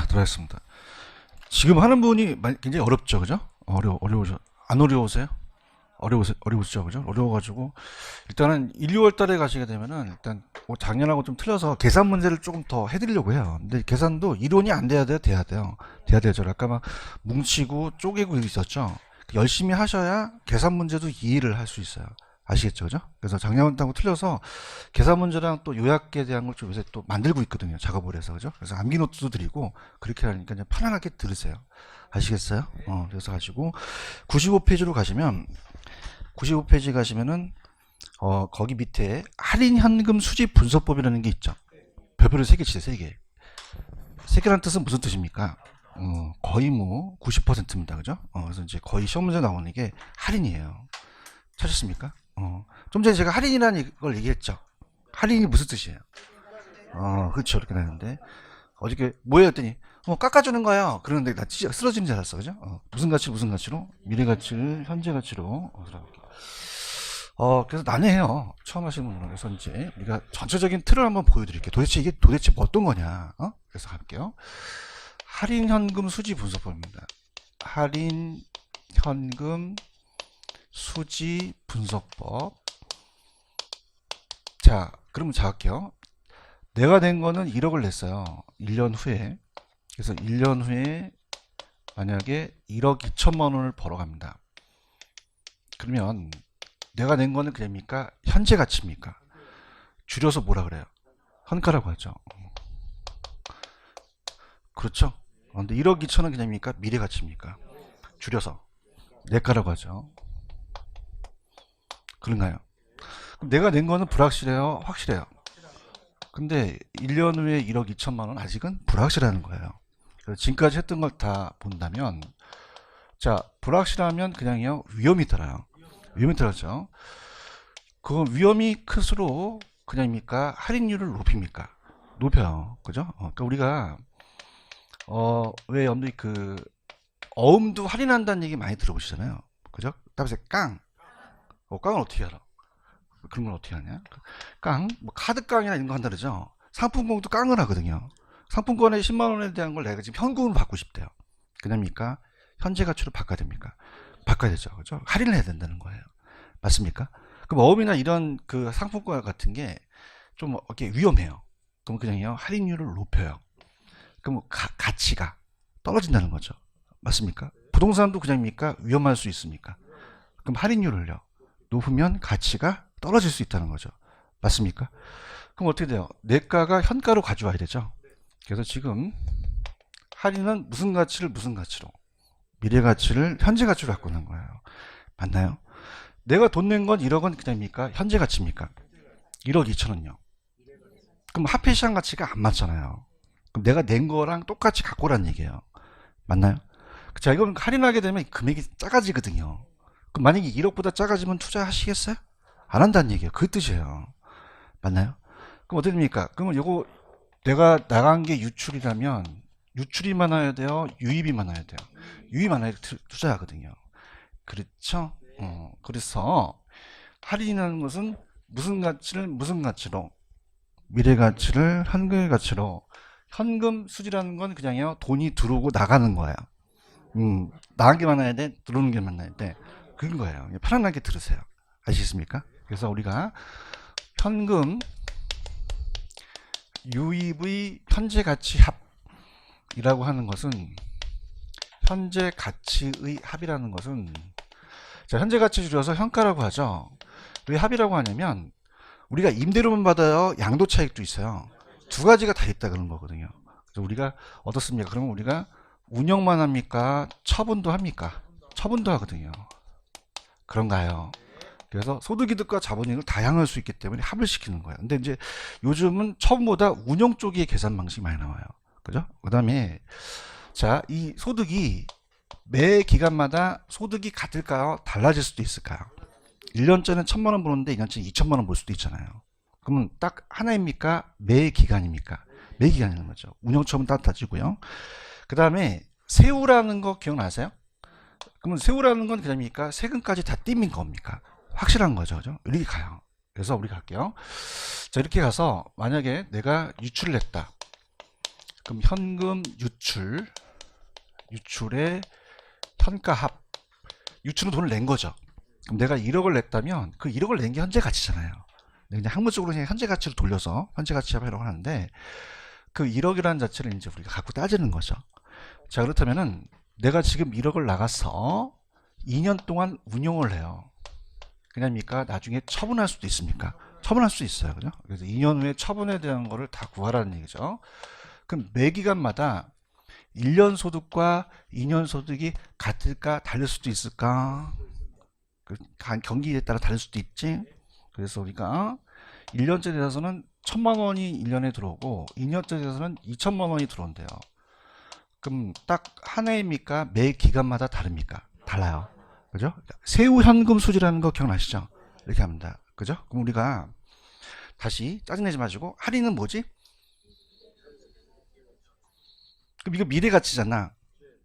들어가겠습니다. 지금 하는 분이 굉장히 어렵죠, 그죠? 어려우죠. 안 어려우세요? 어려우시죠, 그죠? 어려워가지고 일단은 1, 2월 달에 가시게 되면은 일단 뭐 작년하고 좀 틀려서 계산 문제를 조금 더 해드리려고 해요. 근데 계산도 이론이 안 돼야 돼요, 돼야 되죠. 아까 막 뭉치고 쪼개고 있었죠. 열심히 하셔야 계산 문제도 이해를 할 수 있어요. 아시겠죠, 그죠? 그래서 작년하고 틀려서 계산 문제랑 또 요약에 대한 걸 좀 요새 또 만들고 있거든요. 작업을 해서, 그죠? 그래서 암기 노트도 드리고 그렇게 하니까 그냥 편안하게 들으세요. 아시겠어요? 그래서 가지고 95페이지로 가시면 95페이지 가시면은 거기 밑에 할인 현금 수집 분석법이라는 게 있죠. 별표를 3개 치세요. 3개. 3개라는 뜻은 무슨 뜻입니까? 거의 뭐 90%입니다. 그죠? 그래서 이제 거의 시험 문제 나오는 게 할인이에요. 찾으셨습니까? 좀 전에 제가 할인이라는 걸 얘기했죠. 할인이 무슨 뜻이에요? 그렇죠. 이렇게 나는데 어저께 뭐예요? 했더니 깎아주는 거예요. 그런데 나 진짜 쓰러지는 줄 알았어. 그죠? 무슨 가치 무슨 가치로? 미래 가치를 현재 가치로 그래서 난해해요. 처음 하시는 분들은. 그래서 이제 우리가 전체적인 틀을 한번 보여드릴게요. 도대체 이게 도대체 뭐 어떤 거냐? 그래서 갈게요. 할인 현금 수지 분석법입니다. 할인 현금 수지 분석법. 자, 그러면 자 할게요. 내가 낸 거는 1억을 냈어요. 1년 후에. 그래서 1년 후에 만약에 1억 2천만 원을 벌어갑니다. 그러면 내가 낸 거는 그냥입니까? 현재 가치입니까? 줄여서 뭐라 그래요? 현가라고 하죠. 그렇죠? 근데 1억 2천은 그냥입니까? 미래 가치입니까? 줄여서 내가라고 하죠. 그런가요? 그럼 내가 낸 거는 불확실해요? 확실해요? 근데 1년 후에 1억 2천만 원 아직은 불확실하는 거예요. 그래서 지금까지 했던 걸 다 본다면 자, 불확실하면 그냥요 위험이 따라요. 위험이 따라죠. 그건 위험이 클수록 그냥입니까? 할인율을 높입니까? 높여요. 그죠? 그러니까 우리가 왜 여러분들이 그 어음도 할인한다는 얘기 많이 들어보시잖아요. 그죠? 그다음에 깡. 깡은 어떻게 알아? 그런 걸 어떻게 하냐? 깡, 뭐 카드 깡이나 이런 거 한다 그러죠. 상품권도 깡을 하거든요. 상품권에 10만 원에 대한 걸 내가 지금 현금으로 받고 싶대요. 그냥입니까? 현재 가치로 바꿔야 됩니까? 바꿔야 되죠. 그죠? 할인을 해야 된다는 거예요. 맞습니까? 그럼 어음이나 이런 그 상품권 같은 게 좀 이렇게 위험해요. 그럼 그냥요 할인율을 높여요. 그럼 가치가 떨어진다는 거죠. 맞습니까? 부동산도 그냥입니까? 위험할 수 있습니까? 그럼 할인율을요 높으면 가치가 떨어질 수 있다는 거죠. 맞습니까? 그럼 어떻게 돼요? 내가가 현가로 가져와야 되죠. 그래서 지금 할인은 무슨 가치를 무슨 가치로? 미래 가치를 현재 가치로 바꾸는 거예요. 맞나요? 내가 돈 낸 건 1억은 그냥입니까? 현재 가치입니까? 1억 2천은요. 그럼 화폐 시장 가치가 안 맞잖아요. 그럼 내가 낸 거랑 똑같이 갖고 오란 얘기예요. 맞나요? 자, 이건 할인하게 되면 금액이 작아지거든요. 그럼 만약에 1억보다 작아지면 투자하시겠어요? 안 한다는 얘기예요. 그 뜻이에요. 맞나요? 그럼 어떻게 됩니까? 그러면 요거 내가 나간 게 유출이라면 유출이 많아야 돼요? 유입이 많아야 돼요? 유입이 많아야 투자하거든요. 그렇죠? 그래서 할인이라는 것은 무슨 가치를 무슨 가치로 미래 가치를 현금의 가치로 현금 수지라는 건 그냥요 돈이 들어오고 나가는 거예요. 나간 게 많아야 돼 들어오는 게 많아야 돼 그런 거예요. 편안하게 들으세요. 아시겠습니까? 그래서 우리가 현금 유입의 현재 가치 합이라고 하는 것은 현재 가치의 합이라는 것은 자, 현재 가치 줄여서 현가라고 하죠. 왜 합이라고 하냐면 우리가 임대료만 받아요. 양도 차익도 있어요. 두 가지가 다 있다 그런 거거든요. 그래서 우리가 어떻습니까? 그러면 우리가 운영만 합니까? 처분도 합니까? 처분도 하거든요. 그런가요? 그래서 소득이득과 자본이익을 다양할 수 있기 때문에 합을 시키는 거예요. 근데 이제 요즘은 처음보다 운영 쪽의 계산 방식이 많이 나와요. 그죠? 그 다음에 자, 이 소득이 매 기간마다 소득이 같을까요? 달라질 수도 있을까요? 1년째는 1000만 원 버는데 2년째 2천만 원 벌 수도 있잖아요. 그러면 딱 하나입니까? 매 기간입니까? 매 기간이라는 거죠. 운영처분 따뜻하지고요. 그 다음에 세후라는 거 기억나세요? 그러면 세후라는 건 그냥입니까? 세금까지 다 띄민 겁니까? 확실한 거죠. 그죠? 이렇게 가요. 그래서 우리 갈게요. 자, 이렇게 가서 만약에 내가 유출을 했다. 그럼 현금 유출의 현가합. 유출은 돈을 낸 거죠. 그럼 내가 1억을 냈다면 그 1억을 낸 게 현재 가치잖아요. 그냥 학문적으로 그냥 현재 가치로 돌려서 현재 가치 합이라고 하는데 그 1억이라는 자체를 이제 우리가 갖고 따지는 거죠. 자, 그렇다면은 내가 지금 1억을 나가서 2년 동안 운용을 해요. 그냥입니까? 나중에 처분할 수도 있습니까? 처분할 수 있어요. 그죠? 그래서 2년 후에 처분에 대한 거를 다 구하라는 얘기죠. 그럼 매 기간마다 1년 소득과 2년 소득이 같을까 다를 수도 있을까? 경기에 따라 다를 수도 있지. 그래서 우리가 1년째 돼서는 1,000만 원이 1년에 들어오고 2년째 돼서는 2,000만 원이 들어온대요. 그럼 딱 한 해입니까? 매 기간마다 다릅니까? 달라요. 그죠? 세후 현금 수지라는 거 기억나시죠? 이렇게 합니다. 그죠? 그럼 우리가 다시 짜증내지 마시고 할인은 뭐지? 그럼 이거 미래 가치잖아.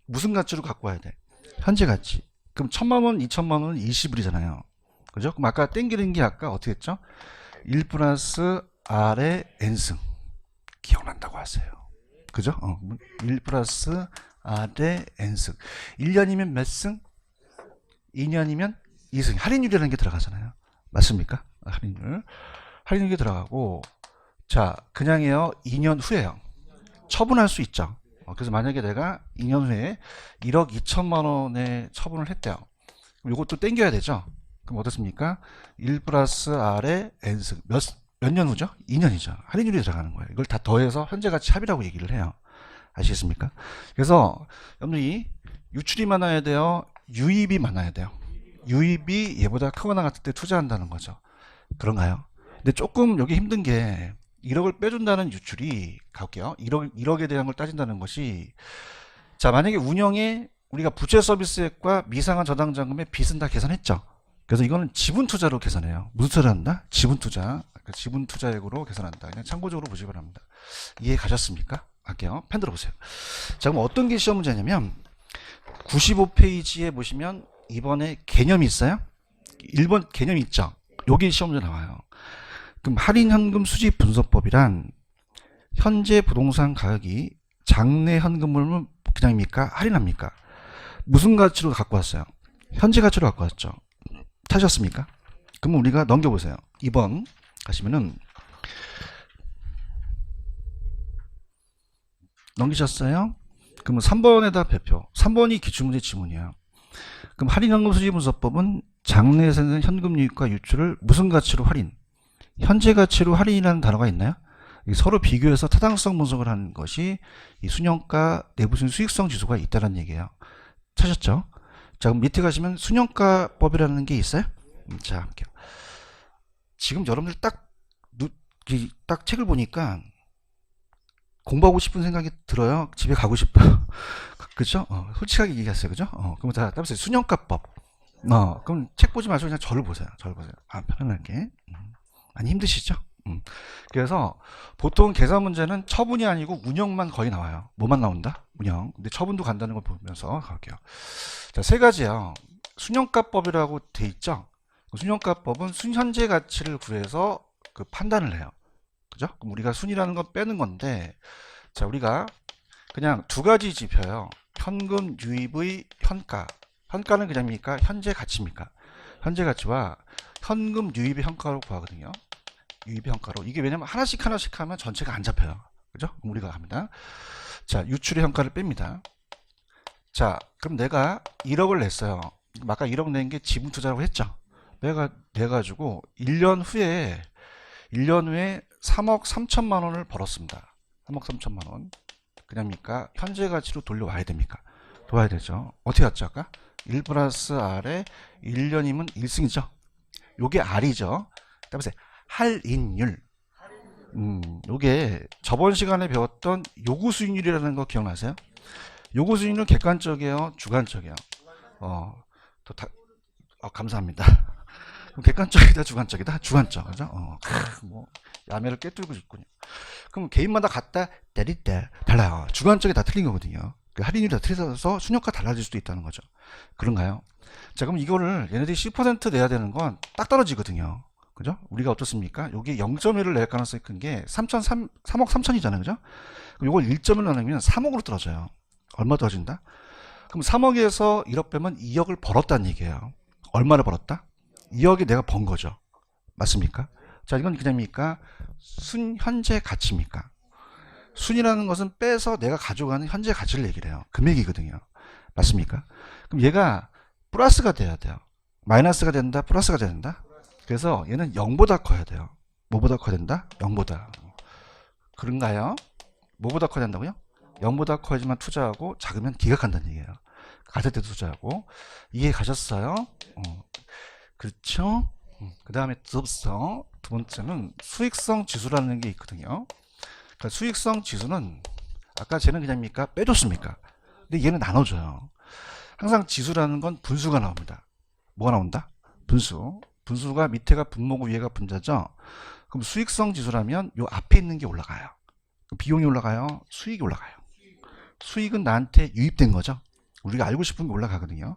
무슨 가치로 갖고 와야 돼? 현재 가치. 그럼 1,000만 원, 2,000만 원은 일시불이잖아요. 그죠? 그럼 아까 땡기는 게 아까 어떻게 했죠? 1 플러스 R의 N승. 기억난다고 하세요. 그죠? 1 플러스 R의 N승. 1년이면 몇 승? 2년이면 2승. 할인율이라는 게 들어가잖아요. 맞습니까? 할인율. 할인율이 들어가고, 자, 그냥이요. 2년 후에요. 처분할 수 있죠. 그래서 만약에 내가 2년 후에 1억 2천만 원에 처분을 했대요. 그럼 이것도 땡겨야 되죠. 그럼 어떻습니까? 1 플러스 R의 N승. 몇 년 후죠? 2년이죠. 할인율이 들어가는 거예요. 이걸 다 더해서 현재 가치 합이라고 얘기를 해요. 아시겠습니까? 그래서 여러분들이 유출이 많아야 돼요? 유입이 많아야 돼요? 유입이 얘보다 크거나 같을 때 투자한다는 거죠. 그런가요? 근데 조금 여기 힘든 게 1억을 빼준다는 유출이 갈게요. 1억에 대한 걸 따진다는 것이 자 만약에 운영에 우리가 부채 서비스액과 미상한 저당자금의 빚은 다 계산했죠. 그래서 이거는 지분 투자로 계산해요. 무슨 투자를 한다? 지분 투자. 지분 투자액으로 계산한다. 그냥 참고적으로 보시기 바랍니다. 이해 가셨습니까? 할게요. 펜 들어보세요. 자 그럼 어떤 게 시험 문제냐면 95페이지에 보시면 이번에 개념이 있어요. 1번 개념이 있죠. 여기 시험 문제 나와요. 그럼 할인 현금 수집 분석법이란 현재 부동산 가격이 장내 현금을 그냥입니까? 할인합니까? 무슨 가치로 갖고 왔어요? 현재 가치로 갖고 왔죠. 타셨습니까? 그럼 우리가 넘겨보세요. 2번 가시면은 넘기셨어요? 그러면 3번에다 배표. 3번이 기출문제 지문이에요. 그럼 할인 현금 수집 분석법은 장내에서는 현금 유입과 유출을 무슨 가치로 할인? 현재 가치로 할인이라는 단어가 있나요? 서로 비교해서 타당성 분석을 하는 것이 이 순영가 내부순 수익성 지수가 있다는 얘기예요. 찾았죠? 자, 그럼 밑에 가시면 순영가법이라는 게 있어요? 자, 할게요. 지금 여러분들 딱 책을 보니까 공부하고 싶은 생각이 들어요? 집에 가고 싶어요? 그죠? 솔직하게 얘기하세요. 그죠? 그럼 다 따라서 순영가법. 그럼 책 보지 마시고 그냥 저를 보세요. 저를 보세요. 편안하게. 많이 힘드시죠? 그래서 보통 계산 문제는 처분이 아니고 운영만 거의 나와요. 뭐만 나온다? 운영. 근데 처분도 간다는 걸 보면서 갈게요. 자, 세 가지요. 순영가법이라고 돼 있죠? 순영가법은 순현재 가치를 구해서 그 판단을 해요. 그죠? 그럼 우리가 순이라는 건 빼는 건데, 자, 우리가 그냥 두 가지 지표요. 현금 유입의 현가. 현가는 그냥입니까? 현재 가치입니까? 현재 가치와 현금 유입의 현가로 구하거든요. 유입의 현가로. 이게 왜냐면 하나씩 하면 전체가 안 잡혀요. 그죠? 그럼 우리가 합니다. 자, 유출의 현가를 뺍니다. 자, 그럼 내가 1억을 냈어요. 아까 1억 낸 게 지분 투자라고 했죠? 내가 내가지고 1년 후에 3억 3천만 원을 벌었습니다. 3억 3천만 원. 그냥입니까? 현재 가치로 돌려와야 됩니까? 돌아야 되죠. 어떻게 왔죠? 아까? 1 플러스 R에 1년이면 1승이죠. 요게 R이죠. 그다음에 할인율. 요게 저번 시간에 배웠던 요구 수익률이라는 거 기억나세요? 요구 수익률은 객관적이에요, 주관적이에요. 감사합니다. 그럼 객관적이다, 주관적이다, 주관적, 그죠? 뭐 야매를 꿰뚫고 있군요. 그럼 개인마다 갖다 때릴 때 달라요. 주관적이 다 틀린 거거든요. 그 할인율이 다 틀려서 순역가 달라질 수도 있다는 거죠. 그런가요? 자, 그럼 이거를 얘네들이 10% 내야 되는 건 딱 떨어지거든요. 그죠? 우리가 어떻습니까? 여기 0.1을 낼 가능성이 큰 게 3억 3천이잖아요. 그죠? 그럼 이걸 1.1로 나누면 3억으로 떨어져요. 얼마 떨어진다? 그럼 3억에서 1억 빼면 2억을 벌었다는 얘기예요. 얼마를 벌었다? 2억이 내가 번 거죠. 맞습니까? 자, 이건 그냥입니까? 현재 가치입니까? 순이라는 것은 빼서 내가 가져가는 현재 가치를 얘기를 해요. 금액이거든요. 맞습니까? 그럼 얘가 플러스가 돼야 돼요. 마이너스가 된다, 플러스가 된다. 그래서 얘는 0보다 커야 돼요. 뭐보다 커야 된다? 0보다. 그런가요? 뭐보다 커야 된다고요? 0보다 커야지만 투자하고 작으면 기각한다는 얘기예요. 가질 때도 투자하고. 이해 가셨어요? 그렇죠? 그 다음에 두 번째는 수익성 지수라는 게 있거든요. 그러니까 수익성 지수는 아까 쟤는 그냥입니까? 빼줬습니까? 근데 얘는 나눠줘요. 항상 지수라는 건 분수가 나옵니다. 뭐가 나온다? 분수. 분수가 밑에가 분모고 위에가 분자죠. 그럼 수익성 지수라면 요 앞에 있는 게 올라가요. 비용이 올라가요. 수익이 올라가요. 수익은 나한테 유입된 거죠. 우리가 알고 싶은 게 올라가거든요.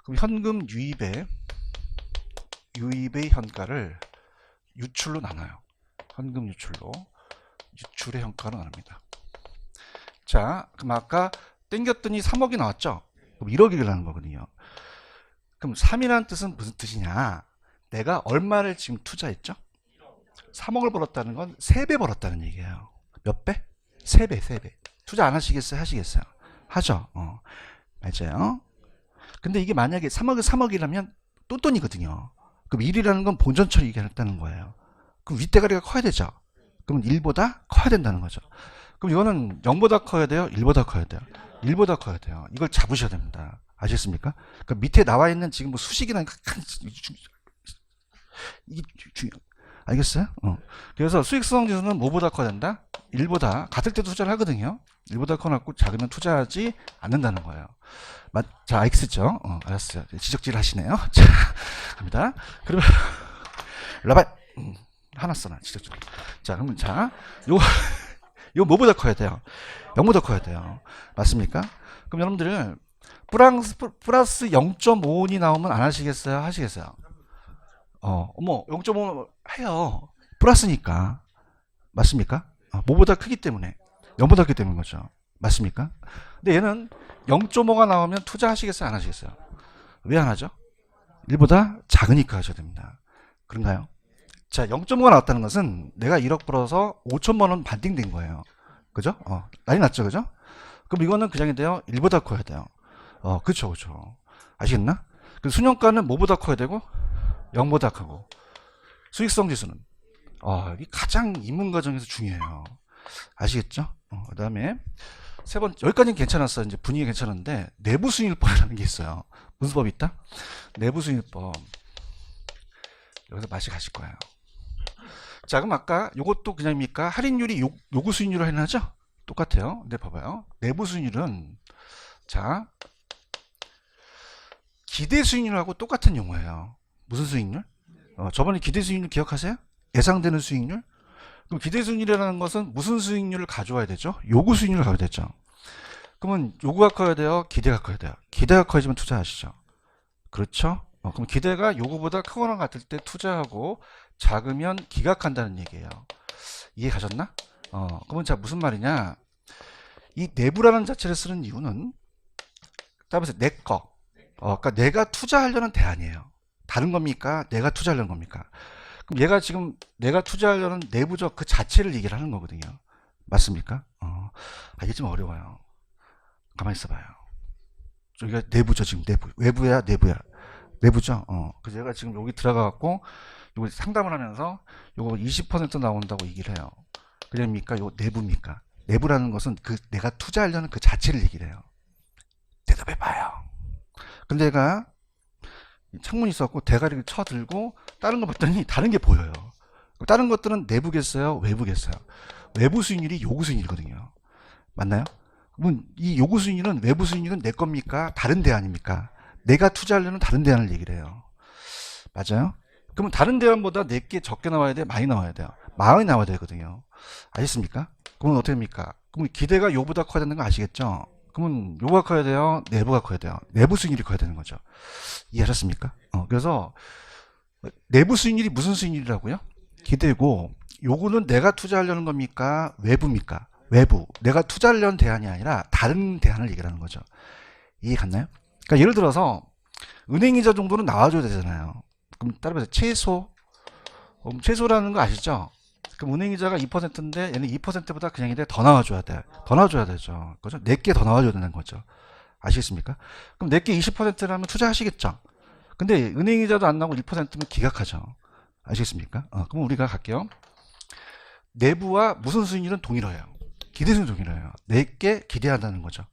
그럼 현금 유입의 현가를 유출로 나눠요. 현금 유출로. 유출의 현가로 나눕니다. 자, 그럼 아까 땡겼더니 3억이 나왔죠? 그럼 1억이라는 거거든요. 그럼 3이라는 뜻은 무슨 뜻이냐? 내가 얼마를 지금 투자했죠? 3억을 벌었다는 건 3배 벌었다는 얘기예요. 몇 배? 3배, 3배. 투자 안 하시겠어요? 하시겠어요? 하죠. 맞아요. 근데 이게 만약에 3억이 3억이라면 똔똔이거든요. 그럼 1이라는 건 본전 처리했다는 거예요. 그럼 윗대가리가 커야 되죠. 그럼 1보다 커야 된다는 거죠. 그럼 이거는 0보다 커야 돼요? 1보다 커야 돼요? 1보다 커야 돼요. 이걸 잡으셔야 됩니다. 아시겠습니까? 그러니까 밑에 나와 있는 지금 뭐 수식이나 이게 중요. 알겠어요? 그래서 수익성 지수는 뭐보다 커야 된다? 1보다. 같을 때도 투자를 하거든요. 1보다 커놨고 작으면 투자하지 않는다는 거예요. 자, X죠? 알았어요. 지적질 하시네요. 자, 갑니다. 그러면 라발 하나 써놔. 지적질. 자, 그러면 자, 요 뭐보다 커야 돼요? 0보다 커야 돼요. 맞습니까? 그럼 여러분들 플러스 0.5원이 나오면 안 하시겠어요? 하시겠어요? 어머 0.5 해요. 플러스니까. 맞습니까? 뭐보다 크기 때문에 0보다 크기 때문인 거죠. 맞습니까? 근데 얘는 0.5가 나오면 투자하시겠어요? 안 하시겠어요? 왜 안 하죠? 1보다 작으니까 하셔야 됩니다. 그런가요? 자, 0.5가 나왔다는 것은 내가 1억 벌어서 5천만 원 반띵된 거예요. 그죠? 난리 났죠, 그죠? 그럼 이거는 그냥인데요. 1보다 커야 돼요. 그쵸. 아시겠나? 그 순영가는 뭐보다 커야 되고 0보다 크고 수익성 지수는 이게 가장 입문 과정에서 중요해요. 아시겠죠? 그 다음에 세 번째, 여기까지는 괜찮았어요. 이제 분위기 괜찮은데 내부 수익률법이라는 게 있어요. 무슨 법이 있다? 내부 수익률법. 여기서 맛이 가실 거예요. 자, 그럼 아까 요것도 그냥입니까? 할인율이 요구 수익률로 할인하죠? 똑같아요. 근데 봐봐요. 내부 수익률은 자 기대 수익률하고 똑같은 용어예요. 무슨 수익률? 저번에 기대 수익률 기억하세요? 예상되는 수익률? 그럼 기대 수익률이라는 것은 무슨 수익률을 가져와야 되죠? 요구 수익률을 가져야 되죠. 그러면 요구가 커야 돼요? 기대가 커야 돼요? 기대가 커야지만 투자하시죠. 그렇죠? 그럼 기대가 요구보다 크거나 같을 때 투자하고 작으면 기각한다는 얘기예요. 이해 가셨나? 그러면 자 무슨 말이냐? 이 내부라는 자체를 쓰는 이유는 따라서 내 거. 그러니까 내가 투자하려는 대안이에요. 다른 겁니까? 내가 투자하려는 겁니까? 그럼 얘가 지금 내가 투자하려는 내부적 그 자체를 얘기를 하는 거거든요. 맞습니까? 이게 좀 어려워요. 가만히 있어봐요. 여기가 내부죠, 지금 내부. 외부야, 내부야. 내부죠? 그래서 제가 지금 여기 들어가갖고, 요거 상담을 하면서 요거 20% 나온다고 얘기를 해요. 그냥입니까? 요 내부입니까? 내부라는 것은 그 내가 투자하려는 그 자체를 얘기를 해요. 대답해봐요. 근데 얘가 창문이 있었고 대가리를 쳐들고 다른 거 봤더니 다른 게 보여요. 다른 것들은 내부겠어요? 외부겠어요? 외부 수익률이 요구 수익률이거든요. 맞나요? 그러면 이 요구 수익률은 외부 수익률은 내 겁니까? 다른 대안입니까? 내가 투자하려는 다른 대안을 얘기를 해요. 맞아요? 그러면 다른 대안보다 내게 적게 나와야 돼? 많이 나와야 돼요? 많이 나와야 되거든요. 아시겠습니까? 그러면 어떻게 됩니까? 그럼 기대가 요보다 커야 되는 거 아시겠죠? 그러면 요가 커야 돼요? 내부가 커야 돼요? 내부 수익률이 커야 되는 거죠. 이해하셨습니까? 그래서 내부 수익률이 무슨 수익률이라고요? 기대고, 요거는 내가 투자하려는 겁니까? 외부입니까? 외부. 내가 투자하려는 대안이 아니라 다른 대안을 얘기하는 거죠. 이해 갔나요? 그러니까 예를 들어서 은행이자 정도는 나와줘야 되잖아요. 그럼 따라서 최소라는 거 아시죠? 그럼 은행이자가 2%인데 얘는 2%보다 그냥 더 나와줘야 돼. 더 나와줘야 되죠. 그죠? 4개 더 나와줘야 되는 거죠. 아시겠습니까? 그럼 4개 20%라면 투자하시겠죠? 근데 은행이자도 안 나오고 1%면 기각하죠. 아시겠습니까? 그럼 우리가 갈게요. 내부와 무슨 수익률은 동일해요. 기대수는 동일해요. 4개 기대한다는 거죠.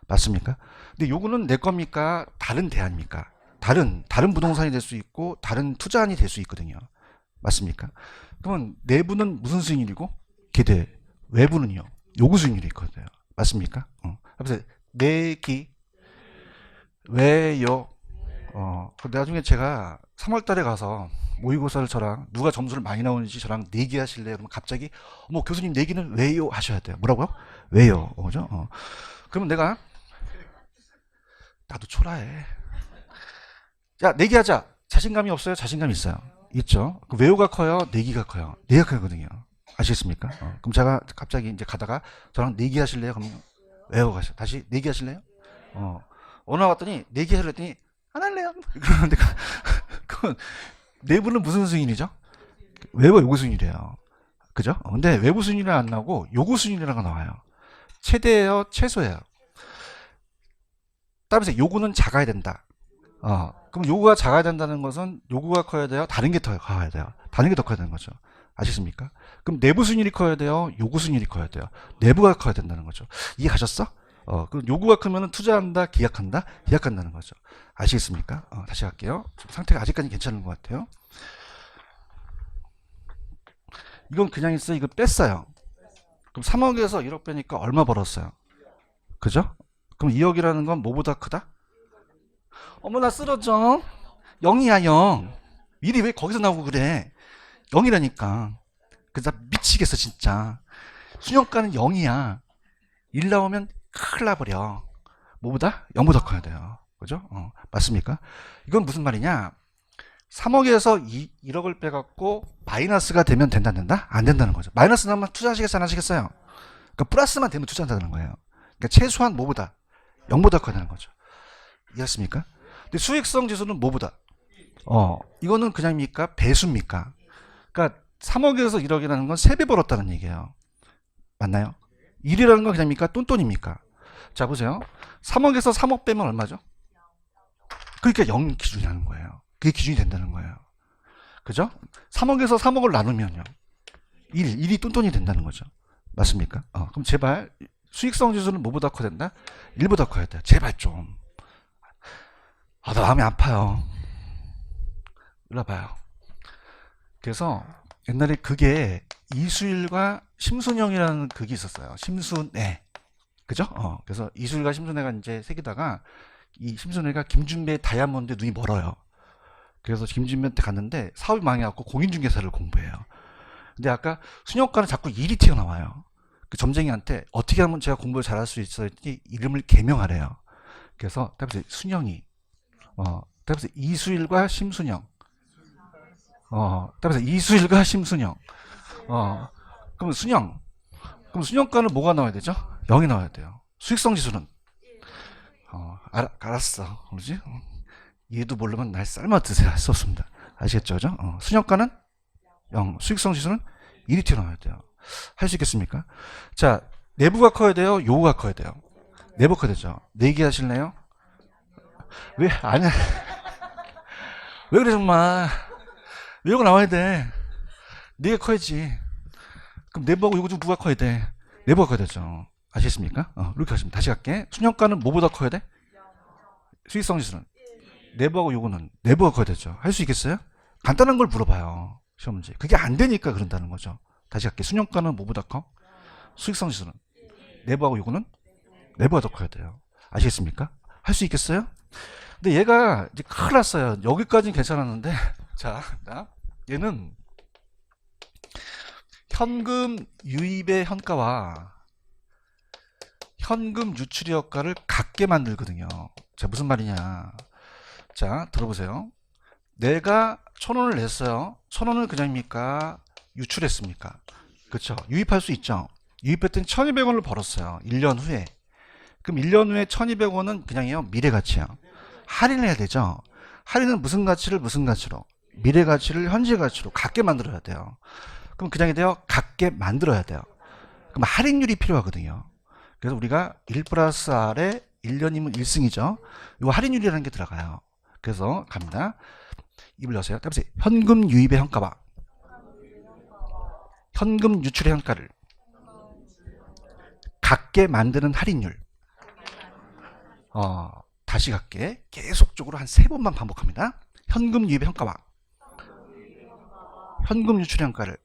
맞습니까? 근데 요거는 내 겁니까? 다른 대안입니까? 다른 부동산이 될 수 있고 다른 투자안이 될 수 있거든요. 맞습니까? 그러면 내부는 무슨 수익률이고 기대, 외부는요 요구 수익률이 있거든요. 맞습니까? 그래서 내기 왜요? 나중에 제가 3월 달에 가서 모의고사를 저랑 누가 점수를 많이 나오는지 저랑 내기 하실래요? 그러면 갑자기 교수님 내기는 왜요? 하셔야 돼요. 뭐라고요? 왜요? 그죠? 그러면 내가 나도 초라해. 야, 내기하자. 자신감이 없어요? 자신감 있어요. 있죠. 외우가 커요? 내기가 커요. 내기가 크거든요. 아시겠습니까? 그럼 제가 갑자기 이제 가다가 저랑 내기 하실래요? 그럼 외우가 가셔. 다시 내기 하실래요? 어느 나갔더니 내기 하실래 했더니 안 할래요. 그러는데 그건 내부는 무슨 수익이죠? 외부 요구 수익이래요. 그죠? 근데 외부 수익이 안 나오고 요구 수익이라고 나와요. 최대예요, 최소예요. 따라서 요구는 작아야 된다. 그럼 요구가 작아야 된다는 것은 요구가 커야 돼요? 다른 게 더 커야 돼요? 다른 게 더 커야 되는 거죠. 아시겠습니까? 그럼 내부 수익률이 커야 돼요? 요구 수익률이 커야 돼요? 내부가 커야 된다는 거죠. 이해 가셨어? 그럼 요구가 크면 투자한다, 기약한다? 기약한다는 거죠. 아시겠습니까? 다시 할게요. 상태가 아직까지 괜찮은 것 같아요. 이건 그냥 있어요. 이거 뺐어요. 그럼 3억에서 1억 빼니까 얼마 벌었어요? 그죠? 그럼 2억이라는 건 뭐보다 크다? 어머나 쓰러져. 0이야 0. 일이 왜 거기서 나오고 그래? 0이라니까. 그래서 미치겠어 진짜. 수능가는 0이야. 1 나오면 큰일 나버려. 뭐보다? 0보다 커야 돼요. 그죠? 맞습니까? 이건 무슨 말이냐? 3억에서 1억을 빼갖고 마이너스가 되면 된다 안 된다? 안 된다는 거죠. 마이너스 나면 투자하시겠어요? 안 하시겠어요? 그러니까 플러스만 되면 투자한다는 거예요. 그러니까 최소한 뭐보다? 0보다 커야 되는 거죠. 이해했습니까? 근데 수익성 지수는 뭐보다? 이거는 그냥입니까? 배수입니까? 그러니까 3억에서 1억이라는 건 3배 벌었다는 얘기예요. 맞나요? 1이라는 건 그냥입니까? 똔똔입니까? 자 보세요. 3억에서 3억 빼면 얼마죠? 그러니까 0 기준이 하는 거예요. 그게 기준이 된다는 거예요. 그죠? 3억에서 3억을 나누면요. 1이 똔똔이 된다는 거죠. 맞습니까? 그럼 제발 수익성 지수는 뭐보다 커야 된다? 1보다 커야 돼요. 제발 좀. 나 마음이 아파요. 일러봐요. 그래서 옛날에 그게 이수일과 심순영이라는 그게 있었어요. 심순애. 그죠? 그래서 이수일과 심순애가 이제 새기다가 이 심순애가 김준배 다이아몬드에 눈이 멀어요. 그래서 김준배한테 갔는데 사업이 망해갖고 공인중개사를 공부해요. 근데 아까 순영과는 자꾸 일이 튀어나와요. 그 점쟁이한테 어떻게 하면 제가 공부를 잘할 수 있어요? 이름을 개명하래요. 그래서 답에서 순영이, 답에서 이수일과 심순영, 답에서 이수일과 심순영, 그럼 순영, 그럼 순영과는 뭐가 나와야 되죠? 0이 나와야 돼요. 수익성 지수는 알았어, 그러지? 얘도 모르면 날 삶아 드세요. 할 수 없습니다. 아시겠죠? 그죠? 순영과는 0, 수익성 지수는 1이 튀어나와야 돼요. 할 수 있겠습니까? 자, 내부가 커야 돼요? 요구가 커야 돼요? 내부 커야 되죠? 내기 하실래요? 왜, 아니야. 왜 그래, 정말. 요구가 나와야 돼. 내가 커야지. 그럼 내부하고 요구 중 누가 커야 돼? 내부가 커야 되죠. 아시겠습니까? 이렇게 하시면 다시 갈게. 순영가는 뭐보다 커야 돼? 수익성 지수는? 내부하고 요구는 내부가 커야 되죠. 할 수 있겠어요? 간단한 걸 물어봐요. 시험 문제. 그게 안 되니까 그런다는 거죠. 다시 갈게. 순영가는 뭐보다 커? 수익성 지수는? 내부하고 요구는 내부가 더 커야 돼요. 아시겠습니까? 할 수 있겠어요? 근데 얘가 이제 큰일 났어요. 여기까지는 괜찮았는데 자, 얘는 현금 유입의 현가와 현금 유출의 효과를 같게 만들거든요. 자, 무슨 말이냐? 자, 들어보세요. 내가 1,000원을 냈어요. 1,000원을 그냥입니까? 유출했습니까? 그쵸? 유입할 수 있죠. 유입했더니 1,200원을 벌었어요. 1년 후에. 그럼 1년 후에 1,200원은 그냥요 미래 가치야. 할인을 해야 되죠. 할인은 무슨 가치를 무슨 가치로? 미래 가치를 현재 가치로 갖게 만들어야 돼요. 그럼 그냥이 돼요. 갖게 만들어야 돼요. 그럼 할인율이 필요하거든요. 그래서 우리가 1 플러스 R에 1년이면 1승이죠. 이 할인율이라는 게 들어가요. 그래서 갑니다. 입을 여세요. 따라서 현금 유입의 현가와 현금 유출의 현가를 갖게 만드는 할인율. 다시 갈게. 계속적으로 한 3번만 반복합니다. 현금 유입의 현가와 현금 유출의 현가를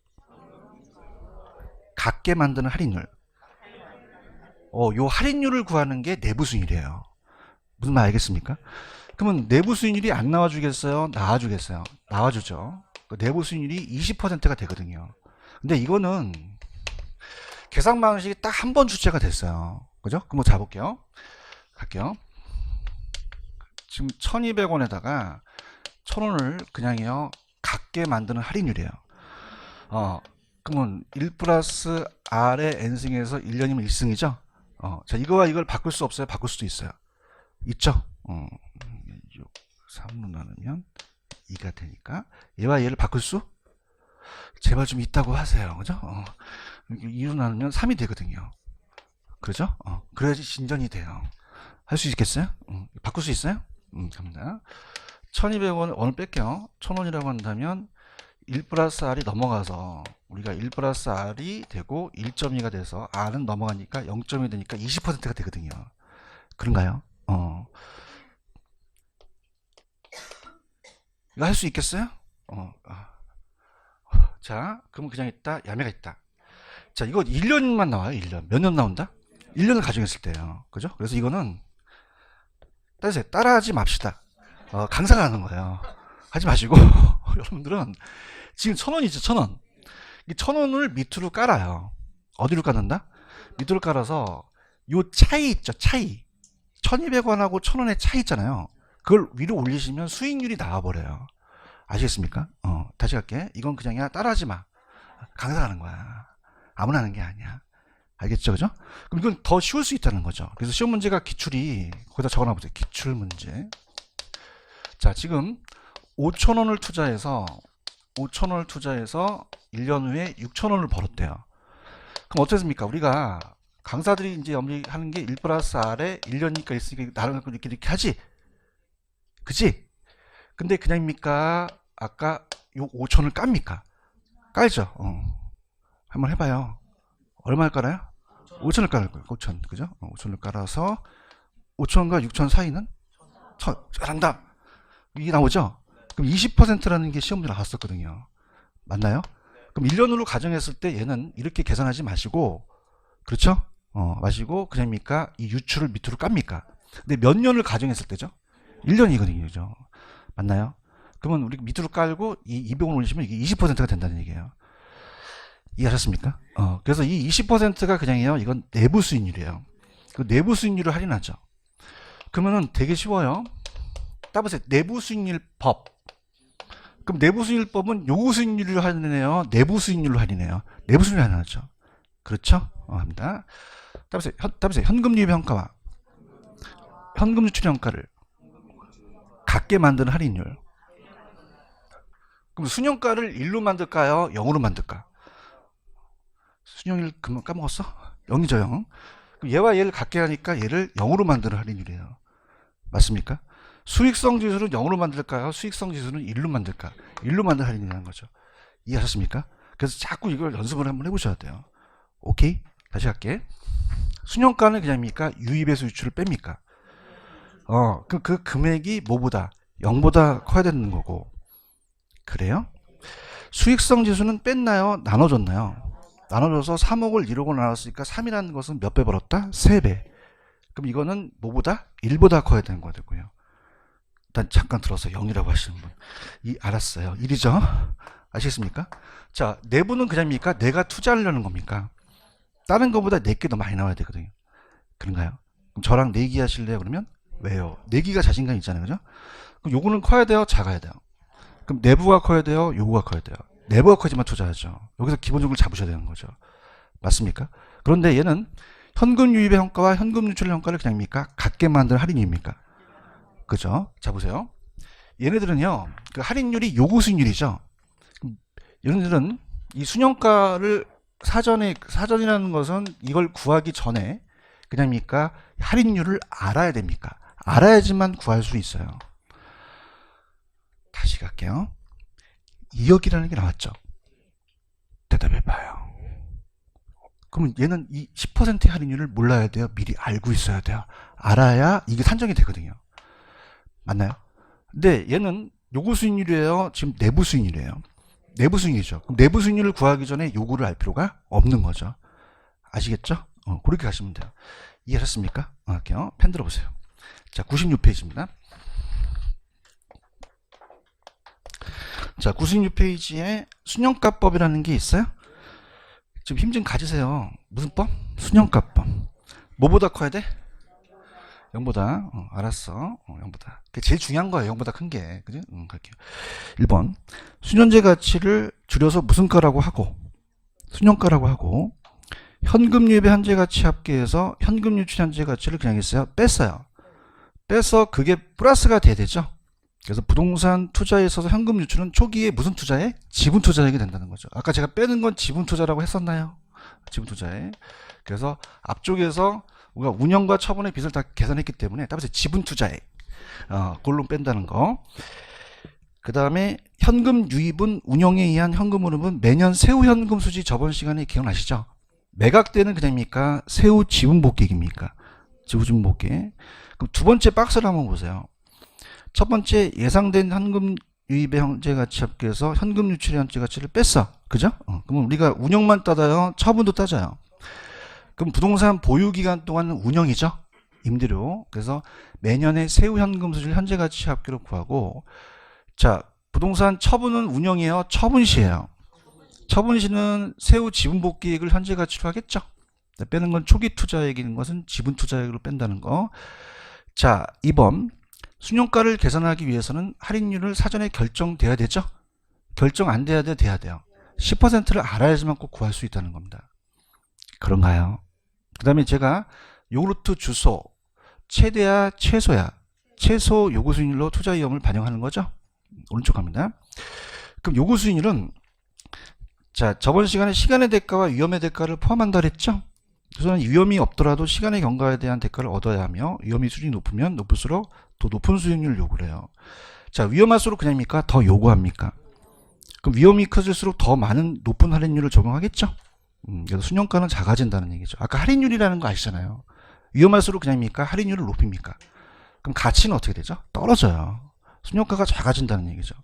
갖게 만드는 할인율. 요 할인율을 구하는 게 내부 수익률이에요. 무슨 말 알겠습니까? 그러면 내부 수익률이 안 나와주겠어요? 나와주겠어요? 나와주죠. 내부 수익률이 20%가 되거든요. 근데 이거는 계산 방식이 딱 한 번 출제가 됐어요. 그죠? 그럼 잡을게요. 갈게요. 지금 1,200원에다가 1,000원을 그냥요 갖게 만드는 할인율이에요. 그러면 1 플러스 R의 N승에서 1년이면 1승이죠? 자, 이거와 이걸 바꿀 수 없어요? 바꿀 수도 있어요. 있죠? 6, 3로 나누면 2가 되니까 얘와 얘를 바꿀 수? 제발 좀 있다고 하세요. 그죠? 2로 나누면 3이 되거든요. 그죠? 그래야지 진전이 돼요. 할 수 있겠어요? 바꿀 수 있어요? 갑니다. 1,200원, 원을 뺄게요. 1,000원이라고 한다면 1 플러스 R이 넘어가서 우리가 1 플러스 R이 되고 1.2가 돼서 R은 넘어가니까 0.2 되니까 20%가 되거든요. 그런가요? 이거 할 수 있겠어요? 자, 그러면 그냥 있다. 야매가 있다. 자, 이거 1년만 나와요. 1년. 몇 년 나온다? 1년을 가정했을 때요. 그죠? 그래서 이거는 따라하지 맙시다. 강사가 하는 거예요. 하지 마시고 여러분들은 지금 1,000원이죠. 1,000원. 이 1,000원을 밑으로 깔아요. 어디로 깔는다? 밑으로 깔아서 요 차이 있죠. 차이. 1,200원하고 1,000원의 차이 있잖아요. 그걸 위로 올리시면 수익률이 나와버려요. 아시겠습니까? 다시 갈게. 이건 그냥 따라하지 마. 강사가 하는 거야. 아무나 하는 게 아니야. 알겠죠? 그죠? 그럼 이건 더 쉬울 수 있다는 거죠. 그래서 시험 문제가 기출이 거기다 적어놔 보세요. 기출 문제. 자, 지금 5,000원을 투자해서 1년 후에 6,000원을 벌었대요. 그럼 어떻습니까? 우리가 강사들이 이제 염리하는 게 1 플러스 R에 1년이니까 있으니까 나름 이렇게 하지. 그치? 근데 그냥입니까? 아까 요 5,000을 깝니까? 깔죠? 한번 해봐요. 얼마를 깔아요? 5,000을 깔을 거예요. 5,000. 그죠? 5,000을 깔아서 5,000과 6,000 사이는 1,000. 잘한다. 이게 나오죠? 그럼 20%라는 게 시험 문제 나왔었거든요. 맞나요? 그럼 1년으로 가정했을 때 얘는 이렇게 계산하지 마시고, 그렇죠? 마시고, 그냥입니까? 이 유출을 밑으로 깝니까? 근데 몇 년을 가정했을 때죠? 1년이거든요. 그죠? 맞나요? 그러면 우리 밑으로 깔고 이 200원 올리시면 이게 20%가 된다는 얘기예요. 이해하셨습니까? 그래서 이 20%가 그냥이에요. 이건 내부 수익률이에요. 그 내부 수익률을 할인하죠. 그러면은 되게 쉬워요. 따보세요. 내부 수익률 법. 그럼 내부 수익률법은 요구 수익률을 할인해요. 내부 수익률로 할인해요. 내부 수익률 할인하죠. 그렇죠? 합니다. 따보세요. 현금 유입 현가와 현금 유출 현가를 갖게 만드는 할인율. 그럼 순현가를 1로 만들까요? 0으로 만들까? 순영일 금방 까먹었어? 0이죠 0. 그럼 얘와 얘를 갖게 하니까 얘를 0으로 만드는 할인율이에요. 맞습니까? 수익성 지수는 0으로 만들까요? 수익성 지수는 1로 만들까? 1로 만드는 할인이라는 거죠. 이해하셨습니까? 그래서 자꾸 이걸 연습을 한번 해보셔야 돼요. 오케이? 다시 할게. 순영가는 그냥입니까? 유입에서 유출을 뺍니까? 그 금액이 뭐보다? 0보다 커야 되는 거고. 그래요? 수익성 지수는 뺐나요? 나눠줬나요? 나눠줘서 3억을 1억으로 나눴으니까 3이라는 것은 몇 배 벌었다? 3배. 그럼 이거는 뭐보다? 1보다 커야 되는 거고요. 일단 잠깐 들어서 0이라고 하시는 분. 알았어요. 1이죠? 아시겠습니까? 자, 내부는 그냥입니까? 내가 투자하려는 겁니까? 다른 것보다 내게 더 많이 나와야 되거든요. 그런가요? 그럼 저랑 내기 하실래요? 그러면? 왜요? 내기가 자신감 있잖아요. 그죠? 그럼 요거는 커야 돼요? 작아야 돼요? 그럼 내부가 커야 돼요? 요구가 커야 돼요? 내부가 커지만 투자하죠. 여기서 기본적으로 잡으셔야 되는 거죠. 맞습니까? 그런데 얘는 현금 유입의 성과와 현금 유출의 성과를 그냥 입니까? 같게 만드는 할인율입니까? 그죠? 자, 보세요. 얘네들은요, 그 할인율이 요구 수익률이죠. 얘네들은 이 순영가를 사전이라는 것은 이걸 구하기 전에 그냥입니까? 할인율을 알아야 됩니까? 알아야지만 구할 수 있어요. 다시 갈게요. 2억이라는 게 나왔죠. 대답해봐요. 그러면 얘는 이 10%의 할인율을 몰라야 돼요? 미리 알고 있어야 돼요? 알아야 이게 산정이 되거든요. 맞나요? 근데 얘는 요구 수익률이에요? 지금 내부 수익률이에요? 내부 수익률이죠. 그럼 내부 수익률을 구하기 전에 요구를 알 필요가 없는 거죠. 아시겠죠? 그렇게 가시면 돼요. 이해하셨습니까? 할게요. 펜 들어보세요. 자, 96페이지입니다. 자, 96페이지에 순영가법이라는 게 있어요. 지금 힘 좀 가지세요. 무슨 법? 순영가법. 뭐보다 커야 돼? 0보다. 알았어. 0보다. 그게 제일 중요한 거예요. 0보다 큰 게. 그지? 갈게요. 1번. 수년제 가치를 줄여서 무슨 가라고 하고, 순영가라고 하고, 현금 유입의 현재 가치 합계해서 현금 유출 현재 가치를 그냥 했어요. 뺐어요. 빼서 그게 플러스가 돼야 되죠. 그래서 부동산 투자에 있어서 현금 유출은 초기에 무슨 투자에? 지분 투자액이 된다는 거죠. 아까 제가 빼는 건 지분 투자라고 했었나요? 지분 투자에. 그래서 앞쪽에서 우리가 운영과 처분의 빚을 다 계산했기 때문에 따라서 지분 투자액 그걸로 뺀다는 거. 그 다음에 현금 유입은 운영에 의한 현금 흐름은 매년 세후 현금 수지 저번 시간에 기억나시죠? 매각 때는 그냥입니까? 세후 지분 복귀입니까? 지분 복귀. 그럼 두 번째 박스를 한번 보세요. 첫 번째 예상된 현금 유입의 현재 가치 합계해서 현금 유출의 현재 가치를 뺐어. 그죠? 그러면 우리가 운영만 따져요? 처분도 따져요. 그럼 부동산 보유 기간 동안은 운영이죠. 임대료. 그래서 매년의 세후 현금 수지를 현재 가치 합계로 구하고, 자, 부동산 처분은 운영이에요? 처분시에요? 처분시는 세후 지분 복귀액을 현재 가치로 하겠죠. 빼는 건 초기 투자액인 것은 지분 투자액으로 뺀다는 거. 자, 2번. 순영가를 계산하기 위해서는 할인율을 사전에 결정돼야 되죠. 결정 안 돼야 돼요. 10%를 알아야지만 꼭 구할 수 있다는 겁니다. 그런가요? 그 다음에 제가 요구르트 주소, 최대야, 최소야, 최소 요구 수익률로 투자 위험을 반영하는 거죠. 오른쪽 갑니다. 그럼 요구 수익률은, 자, 저번 시간에 시간의 대가와 위험의 대가를 포함한다 그랬죠. 그래서 위험이 없더라도 시간의 경과에 대한 대가를 얻어야 하며, 위험이 수준이 높으면 높을수록 더 높은 수익률을 요구를 해요. 자, 위험할수록 그냥입니까? 더 요구합니까? 그럼 위험이 커질수록 더 많은 높은 할인율을 적용하겠죠. 그래서 순영가는 작아진다는 얘기죠. 아까 할인율이라는 거 아시잖아요. 위험할수록 그냥입니까? 할인율을 높입니까? 그럼 가치는 어떻게 되죠? 떨어져요. 순영가가 작아진다는 얘기죠.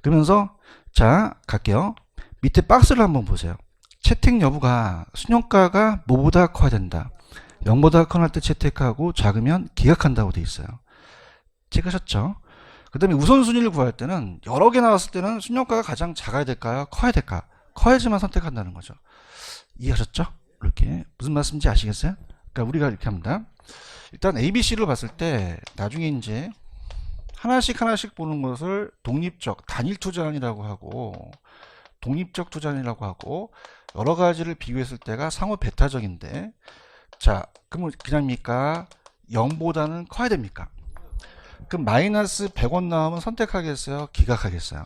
그러면서 자, 갈게요. 밑에 박스를 한번 보세요. 채택 여부가 순영가가 뭐보다 커야 된다. 0보다 커날 때 채택하고 작으면 기각한다고 돼 있어요. 체크하셨죠? 그 다음에 우선순위를 구할 때는 여러 개 나왔을 때는 순영가가 가장 작아야 될까요? 커야 될까? 커야지만 선택한다는 거죠. 이해하셨죠? 이렇게 무슨 말씀인지 아시겠어요? 그러니까 우리가 이렇게 합니다. 일단 ABC를 봤을 때 나중에 이제 하나씩 보는 것을 독립적 단일 투자안이라고 하고 독립적 투자안이라고 하고 여러 가지를 비교했을 때가 상호 배타적인데, 자, 그러면 그냥입니까? 0보다는 커야 됩니까? 그럼 마이너스 100원 나오면 선택하겠어요? 기각하겠어요?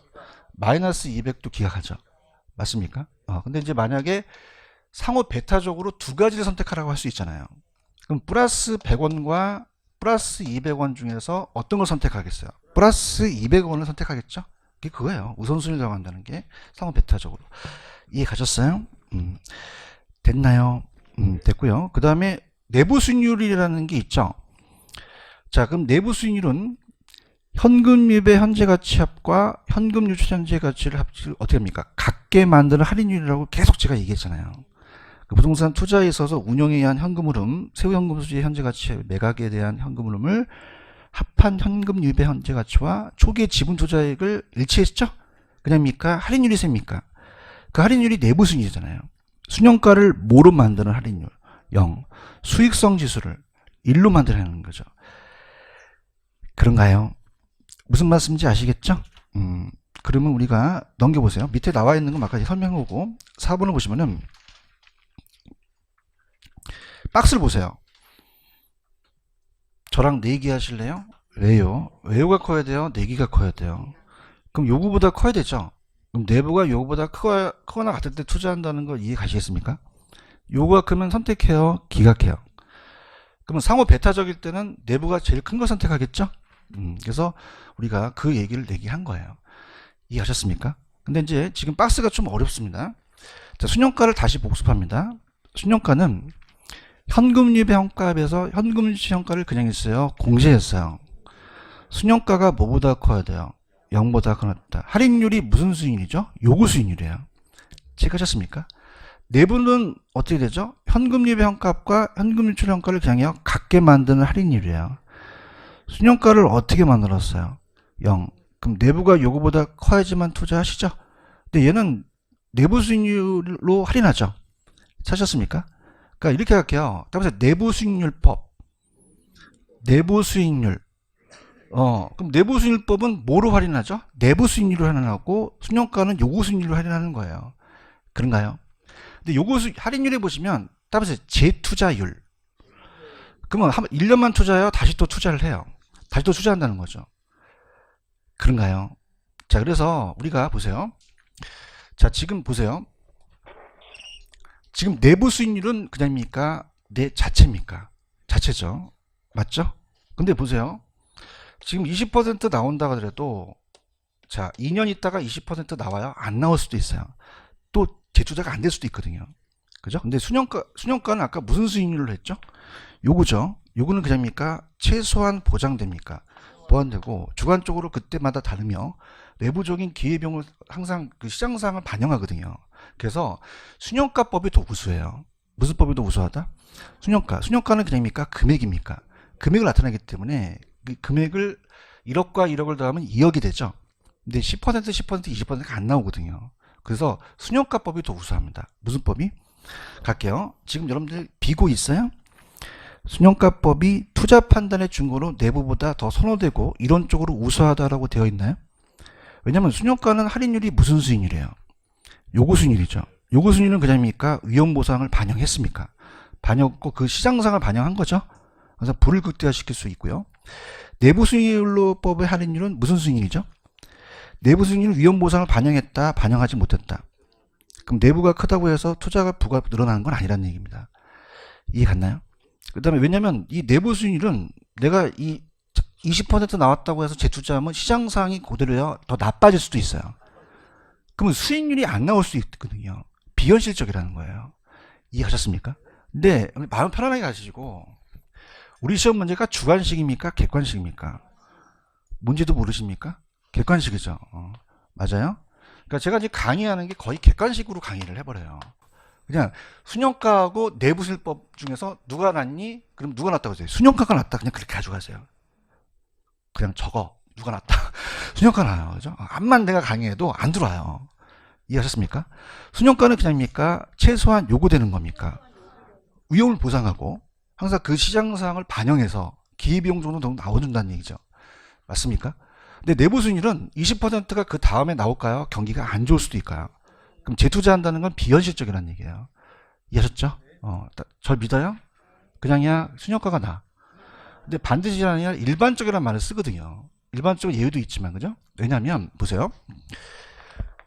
마이너스 200도 기각하죠. 맞습니까? 근데 이제 만약에 상호 배타적으로 두 가지를 선택하라고 할 수 있잖아요. 그럼 플러스 100원과 플러스 200원 중에서 어떤 걸 선택하겠어요? 플러스 200원을 선택하겠죠? 그게 그거예요. 우선순위를 정한다는 게 상호 배타적으로. 이해 가셨어요? 됐나요? 됐고요. 그 다음에 내부 수익률이라는 게 있죠. 자, 그럼 내부 수익률은 현금 유입의 현재 가치 합과 현금 유출 현재 가치를 합치를 어떻게 합니까? 같게 만드는 할인율이라고 계속 제가 얘기했잖아요. 그 부동산 투자에 있어서 운영에 의한 현금 흐름, 세후 현금 수지의 현재 가치 매각에 대한 현금 흐름을 합한 현금 유입의 현재 가치와 초기의 지분 투자액을 일치했죠? 그냥입니까? 할인율이 셉니까? 그 할인율이 내부 수익률이잖아요. 순영가를 뭐로 만드는 할인율? 0. 수익성 지수를 1로 만드는 거죠. 그런가요? 무슨 말씀인지 아시겠죠? 그러면 우리가 넘겨보세요. 밑에 나와 있는 건 아까 설명하고 4번을 보시면은 박스를 보세요. 저랑 내기 하실래요? 왜요? 외우가 커야 돼요? 내기가 커야 돼요? 그럼 요구보다 커야 되죠? 그럼 내부가 요구보다 크거나 같을 때 투자한다는 거 이해 가시겠습니까? 요구가 크면 선택해요? 기각해요? 그러면 상호 배타적일 때는 내부가 제일 큰 거 선택하겠죠? 그래서 우리가 그 얘기를 내기한 거예요. 이해하셨습니까? 근데 이제 지금 박스가 좀 어렵습니다. 자, 순영가를 다시 복습합니다. 순영가는 현금유배 현가에서 현금시 현가를 그냥 했어요. 공제했어요. 순영가가 뭐보다 커야 돼요? 0보다 크다. 할인율이 무슨 수익률이죠? 요구 수익률이에요. 체크하셨습니까? 내부는 어떻게 되죠? 현금유배 현값과 현금유출 현가를 그냥 해요. 같게 만드는 할인율이에요. 순영가를 어떻게 만들었어요? 0. 그럼 내부가 요구보다 커야지만 투자하시죠? 근데 얘는 내부 수익률로 할인하죠. 찾으셨습니까? 그러니까 이렇게 할게요. 따라서 내부 수익률법. 내부 수익률. 그럼 내부 수익률법은 뭐로 할인하죠? 내부 수익률로 할인하고 순영가는 요구 수익률로 할인하는 거예요. 그런가요? 근데 요구 할인율에 보시면 따라서 재투자율. 그러면 1년만 투자해요? 다시 또 투자를 해요. 다시 또 투자한다는 거죠. 그런가요? 자, 그래서 우리가 보세요. 자, 지금 보세요. 지금 내부 수익률은 그냥입니까? 내 자체입니까? 자체죠. 맞죠? 근데 보세요. 지금 20% 나온다 하더라도 자, 2년 있다가 20% 나와요? 안 나올 수도 있어요. 또 재투자가 안 될 수도 있거든요. 그죠? 근데 순영가는 아까 무슨 수익률로 했죠? 요거죠. 요거는 그냥입니까? 최소한 보장됩니까? 보완되고 주관적으로 그때마다 다르며 내부적인 기회비용을 항상 그 시장 상황을 반영하거든요. 그래서 순영가법이 더 우수해요. 무슨 법이 더 우수하다? 순영가는 그냥입니까? 금액입니까? 금액을 나타내기 때문에 그 금액을 1억과 1억을 더하면 2억이 되죠. 근데 10%, 20%가 안 나오거든요. 그래서 순영가법이 더 우수합니다. 무슨 법이? 갈게요. 지금 여러분들 비고 있어요? 순영가법이 투자 판단의 중고로 내부보다 더 선호되고 이론적으로 우수하다라고 되어 있나요? 왜냐면 순영가는 할인율이 무슨 수익률이에요? 요구 수익률이죠. 요구 수익률은 그냥입니까? 위험 보상을 반영했습니까? 반영했고 그 시장상을 반영한 거죠. 그래서 불을 극대화시킬 수 있고요. 내부 수익률로법의 할인율은 무슨 수익률이죠? 내부 수익률 위험 보상을 반영했다, 반영하지 못했다. 그럼 내부가 크다고 해서 투자가 부가 늘어나는 건 아니라는 얘기입니다. 이해 갔나요? 그 다음에 왜냐면 이 내부 수익률은 내가 이 20% 나왔다고 해서 재투자하면 시장 상황이 그대로요 더 나빠질 수도 있어요. 그러면 수익률이 안 나올 수 있거든요. 비현실적이라는 거예요. 이해하셨습니까? 근데 마음 편안하게 가시고 우리 시험 문제가 주관식입니까? 객관식입니까? 뭔지도 모르십니까? 객관식이죠. 맞아요? 그러니까 제가 이제 강의하는 게 거의 객관식으로 강의를 해버려요. 그냥 순영가하고 내부수익법 중에서 누가 낫니? 그럼 누가 낫다고 하세요? 순영가가 낫다. 그냥 그렇게 가져가세요. 그냥 적어. 누가 낫다. 순영가 나요. 그죠? 암만 내가 강의해도 안 들어와요. 이해하셨습니까? 순영가는 그냥입니까? 최소한 요구되는 겁니까? 위험을 보상하고 항상 그 시장 상황을 반영해서 기회비용 정도 나와준다는 얘기죠. 맞습니까? 근데 내부 수익률은 20%가 그 다음에 나올까요? 경기가 안 좋을 수도 있까요? 그럼 재투자한다는 건 비현실적이라는 얘기예요. 이해하셨죠? 절 믿어요? 그냥이야 순영가가 나. 근데 반드시 아니라 일반적이라는 말을 쓰거든요. 일반적으로 예외도 있지만 그죠? 왜냐하면 보세요.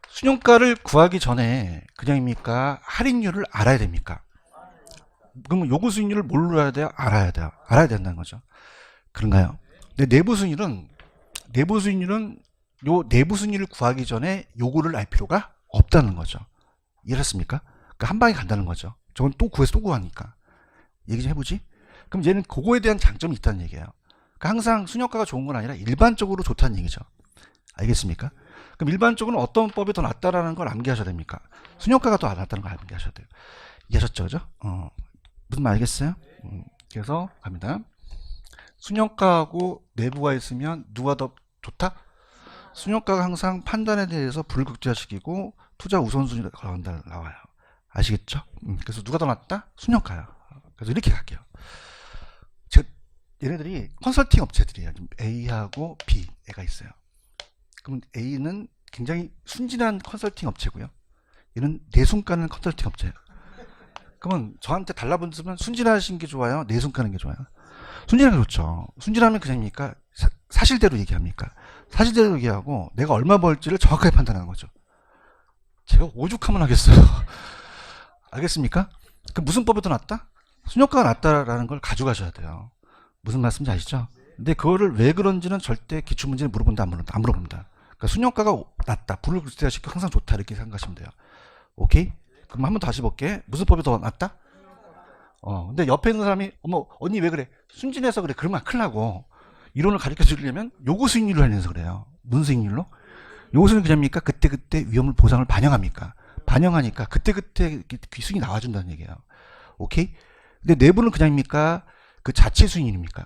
순영가를 구하기 전에 그냥입니까? 할인율을 알아야 됩니까? 그러면 요구 수익률을 뭘로 알아야 돼요? 알아야 돼요. 알아야 된다는 거죠. 그런가요? 근데 내부 수익률은 요 내부 수익률을 구하기 전에 요구를 알 필요가 없다는 거죠. 이해했습니까? 그러니까 한 방에 간다는 거죠. 저건 또 구해서 또 구하니까. 얘기 좀 해보지? 그럼 얘는 그거에 대한 장점이 있다는 얘기예요. 그러니까 항상 순영가가 좋은 건 아니라 일반적으로 좋다는 얘기죠. 알겠습니까? 그럼 일반적으로 어떤 법이 더 낫다라는 걸 암기하셔야 됩니까? 순영가가 더 낫다는 걸 암기하셔야 돼요. 이해하셨죠? 그죠? 무슨 말 알겠어요? 그래서 갑니다. 순영가하고 내부가 있으면 누가 더 좋다? 순영가가 항상 판단에 대해서 불극대화시키고 투자 우선순위가 나와요. 아시겠죠? 그래서 누가 더 낫다? 순영가요. 그래서 이렇게 갈게요. 얘네들이 컨설팅 업체들이에요. A하고 B가 있어요. 그럼 A는 굉장히 순진한 컨설팅 업체고요. 얘는 내숭 까는 컨설팅 업체예요. 그러면 저한테 달라붙으면 순진하신 게 좋아요? 내숭 까는 게 좋아요? 순진하게 좋죠. 순진하면 그냥입니까? 사실대로 얘기합니까? 사실대로 얘기하고 내가 얼마 벌지를 정확하게 판단하는 거죠. 제가 오죽하면 하겠어요. 알겠습니까? 그 무슨 법이 더 낫다? 순효과가 낫다라는 걸 가져가셔야 돼요. 무슨 말씀인지 아시죠? 근데 그거를 왜 그런지는 절대 기출문제는 물어본다, 안 물어본다, 안 물어본다. 그러니까 순효과가 낫다, 불을 극대화시키고 항상 좋다 이렇게 생각하시면 돼요. 오케이? 그럼 한번 다시 볼게. 무슨 법이 더 낫다? 근데 옆에 있는 사람이 어머 언니 왜 그래? 순진해서 그래. 그러면 큰일 나고 이론을 가르쳐 주려면 요구 수익률로 하면서 그래요. 무슨 수익률로? 요구 수익률은 그냥입니까? 그때그때 위험을 보상을 반영합니까? 반영하니까 그때그때 수익이 나와준다는 얘기예요. 오케이? 근데 내부는 그냥입니까? 그 자체 수익률입니까?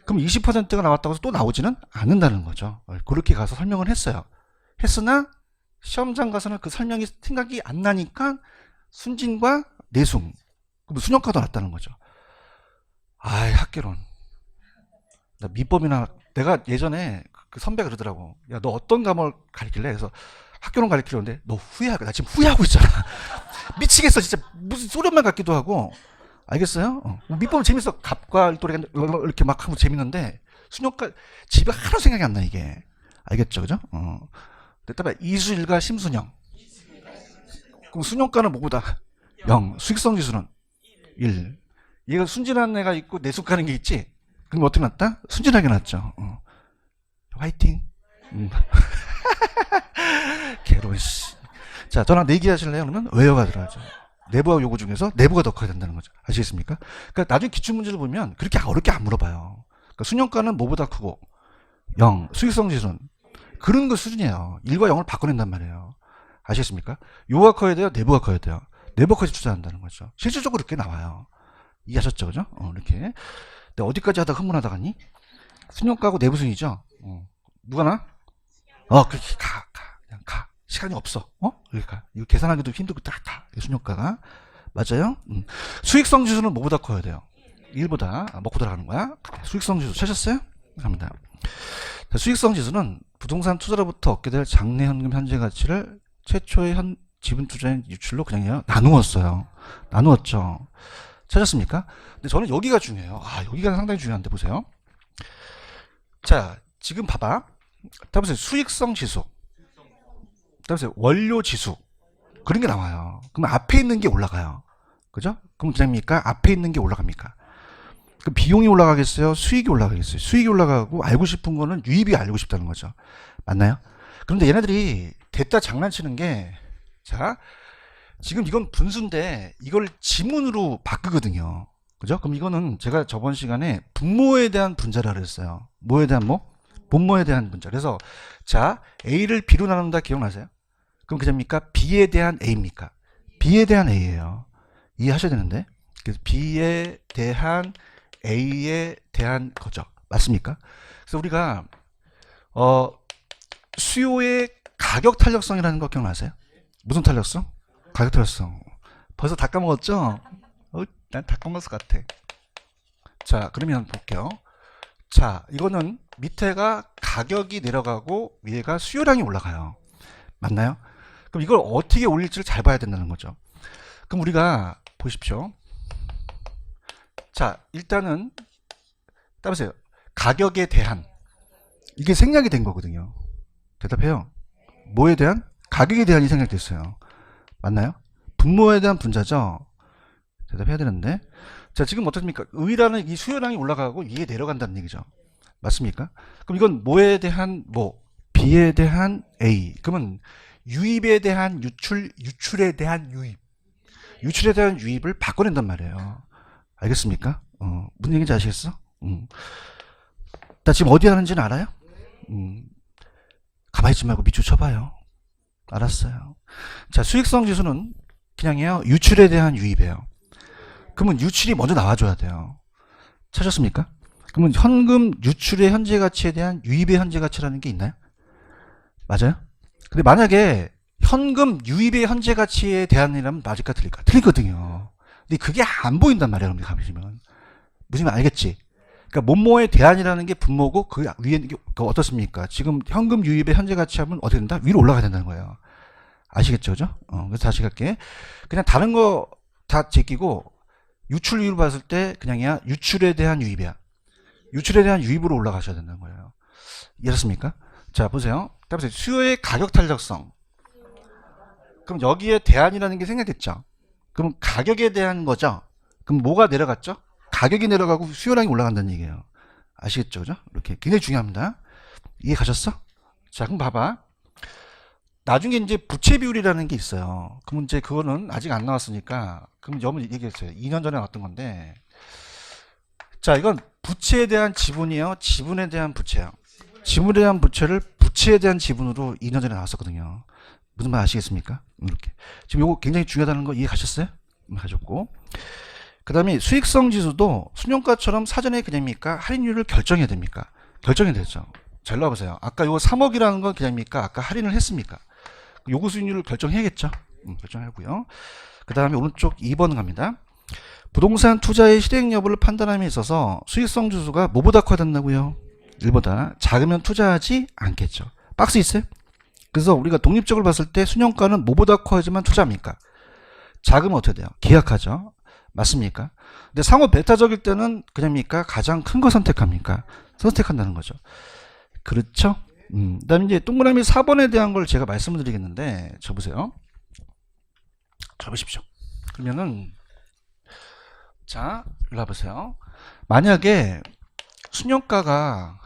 그럼 20%가 나왔다고 해서 또 나오지는 않는다는 거죠. 그렇게 가서 설명을 했어요. 했으나 시험장 가서는 그 설명이 생각이 안 나니까 순진과 내숭, 그럼 순효과도 났다는 거죠. 아이, 학개론. 나 미법이나, 내가 예전에 그 선배가 그러더라고. 야, 너 어떤 과목을 가르칠래? 그래서 학교론 가르치려는데 너 후회하고, 나 지금 후회하고 있잖아. 미치겠어. 진짜 무슨 소련만 같기도 하고. 알겠어요? 밑보면 재밌어. 갑과 일도리가 이렇게 막 하면 재밌는데 순효과 집에 하루 생각이 안 나 이게. 알겠죠, 그죠? 됐다. 이수일과 심순영. 그럼 순효과는 뭐보다 0. 수익성 지수는 1. 얘가 순진한 애가 있고 내숭하는 게 있지. 그럼 어떻게 났다? 순진하게 났죠. 화이팅. 개론 씨. 자, 저랑 내기하실래요? 그러면 외워가 들어가죠. 내부와 요구 중에서 내부가 더 커야 된다는 거죠. 아시겠습니까? 그러니까 나중에 기출문제를 보면 그렇게 어렵게 안 물어봐요. 그러니까 순효과는 뭐보다 크고 0, 수익성 지수는 그런 거 수준이에요. 1과 0을 바꿔낸단 말이에요. 아시겠습니까? 요가 커야 돼요? 내부가 커야 돼요? 내부가 커야 투자한다는 거죠. 실질적으로 그렇게 나와요. 이해하셨죠? 그죠? 이렇게. 근데 어디까지 하다가 흥분하다 가니? 순효과하고 내부 순이죠? 누가 나? 그렇게 그냥 가. 시간이 없어. 그러니까 이거 계산하기도 힘들고 딱 가. 순효과가 맞아요? 수익성 지수는 뭐보다 커야 돼요? 1보다 먹고 들어가는 거야. 수익성 지수 찾았어요? 갑니다. 수익성 지수는 부동산 투자로부터 얻게 될 장래 현금 현재 가치를 최초의 지분 투자인 유출로 그냥 나누었어요. 나누었죠. 찾았습니까? 근데 저는 여기가 중요해요. 여기가 상당히 중요한데 보세요. 자, 지금 봐봐. 따보세요. 수익성 지수. 따보세요. 원료 지수. 그런 게 나와요. 그럼 앞에 있는 게 올라가요. 그죠? 그럼 그냥입니까? 앞에 있는 게 올라갑니까? 그럼 비용이 올라가겠어요? 수익이 올라가겠어요? 수익이 올라가고 알고 싶은 거는 유입이 알고 싶다는 거죠. 맞나요? 그런데 얘네들이 됐다 장난치는 게, 자, 지금 이건 분수인데 이걸 지문으로 바꾸거든요. 그죠? 그럼 이거는 제가 저번 시간에 분모에 대한 분자라 그랬어요. 뭐에 대한 뭐? 분모에 대한 분자. 그래서 자, A를 B로 나눈다 기억나세요? 그럼 그냥입니까? B에 대한 A입니까? B에 대한 A예요. 이해하셔야 되는데. 그래서 B에 대한 A에 대한 거죠. 맞습니까? 그래서 우리가 수요의 가격 탄력성이라는 거 기억나세요? 무슨 탄력성? 가격 탄력성. 벌써 다 까먹었죠? 난 다 까먹었을 것 같아. 자, 그러면 볼게요. 자, 이거는 밑에가 가격이 내려가고 위에가 수요량이 올라가요. 맞나요? 그럼 이걸 어떻게 올릴지를 잘 봐야 된다는 거죠. 그럼 우리가 보십시오. 자, 일단은 따보세요. 가격에 대한, 이게 생략이 된 거거든요. 대답해요. 뭐에 대한? 가격에 대한이 생략됐어요. 맞나요? 분모에 대한 분자죠. 대답해야 되는데. 자, 지금 어떻습니까? 의라는 이 수요량이 올라가고 위에 내려간다는 얘기죠. 맞습니까? 그럼 이건 뭐에 대한 뭐? B에 대한 A. 그러면 유입에 대한 유출, 유출에 대한 유입. 유출에 대한 유입을 바꿔낸단 말이에요. 알겠습니까? 무슨 얘기인지 아시겠어? 나 지금 어디 하는지는 알아요? 가만히 있지 말고 밑줄 쳐봐요. 알았어요. 자, 수익성 지수는 그냥요, 유출에 대한 유입이에요. 그러면 유출이 먼저 나와줘야 돼요. 찾았습니까? 그러면 현금 유출의 현재 가치에 대한 유입의 현재 가치라는 게 있나요? 맞아요? 근데 만약에 현금 유입의 현재 가치에 대한이라면 맞을까 틀릴까? 틀리거든요. 근데 그게 안 보인단 말이에요. 여러분들 가보시면. 무슨 말 알겠지? 그러니까 뭐뭐에 대한이라는 게 분모고 그 위에 있는 게 어떻습니까? 지금 현금 유입의 현재 가치하면 어떻게 된다? 위로 올라가야 된다는 거예요. 아시겠죠? 그죠? 그래서 다시 갈게. 그냥 다른 거 다 제끼고 유출유입을 봤을 때 그냥이야 유출에 대한 유입이야. 유출에 대한 유입으로 올라가셔야 된다는 거예요. 이해했습니까? 자 보세요. 다음에 수요의 가격 탄력성. 그럼 여기에 대한이라는 게 생략됐죠. 그럼 가격에 대한 거죠. 그럼 뭐가 내려갔죠? 가격이 내려가고 수요량이 올라간다는 얘기예요. 아시겠죠? 그죠? 이렇게 굉장히 중요합니다. 이해 가셨어? 자 그럼 봐봐. 나중에 이제 부채 비율이라는 게 있어요. 그럼 이제 그거는 아직 안 나왔으니까 그럼 여러분 얘기했어요. 2년 전에 나왔던 건데 자 이건 부채에 대한 지분이에요. 지분에 대한 부채요. 지분에 대한 부채를 부채에 대한 지분으로 2년 전에 나왔었거든요. 무슨 말 아시겠습니까? 이렇게 지금 이거 굉장히 중요하다는 거 이해 가셨어요? 가졌고 그 다음에 수익성 지수도 순영가처럼 사전에 그냥입니까? 할인율을 결정해야 됩니까? 결정이 되죠. 잘 나와보세요. 아까 요거 3억이라는 건 그냥입니까? 아까 할인을 했습니까? 요구 수익률을 결정해야겠죠. 결정하고요. 그 다음에 오른쪽 2번 갑니다. 부동산 투자의 실행 여부를 판단함에 있어서 수익성 지수가 뭐보다 커야 된다고요? 1보다 작으면 투자하지 않겠죠. 박스 있어요? 그래서 우리가 독립적으로 봤을 때 순영가는 뭐보다 커야지만 투자합니까? 작으면 어떻게 돼요? 계약하죠. 맞습니까? 근데 상호 베타적일 때는 그냥입니까? 가장 큰 거 선택합니까? 선택한다는 거죠. 그렇죠? 그 다음에 이제 동그라미 4번에 대한 걸 제가 말씀을 드리겠는데, 저 보세요. 저 보십시오. 그러면은, 자, 일로 와보세요. 만약에 순영가가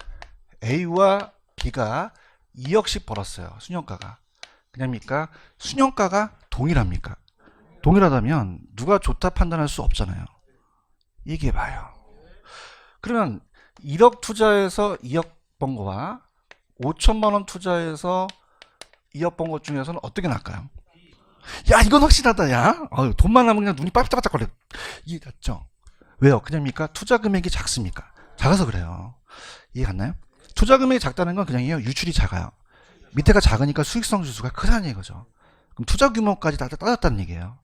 A와 B가 2억씩 벌었어요. 순영가가. 그냥입니까? 순영가가 동일합니까? 동일하다면 누가 좋다 판단할 수 없잖아요. 얘기해봐요. 그러면 1억 투자해서 2억 번 거와 5천만 원 투자해서 2억 번 것 중에서는 어떻게 나을까요? 야 이건 확실하다 야. 돈만 하면 그냥 눈이 반짝반짝거려. 이해 갔죠? 왜요? 그냥입니까? 투자 금액이 작습니까? 작아서 그래요. 이해 갔나요? 투자 금액이 작다는 건 그냥이요. 유출이 작아요. 밑에가 작으니까 수익성 지수가 크다는 얘기죠. 그럼 투자 규모까지 다 따졌다는 얘기예요.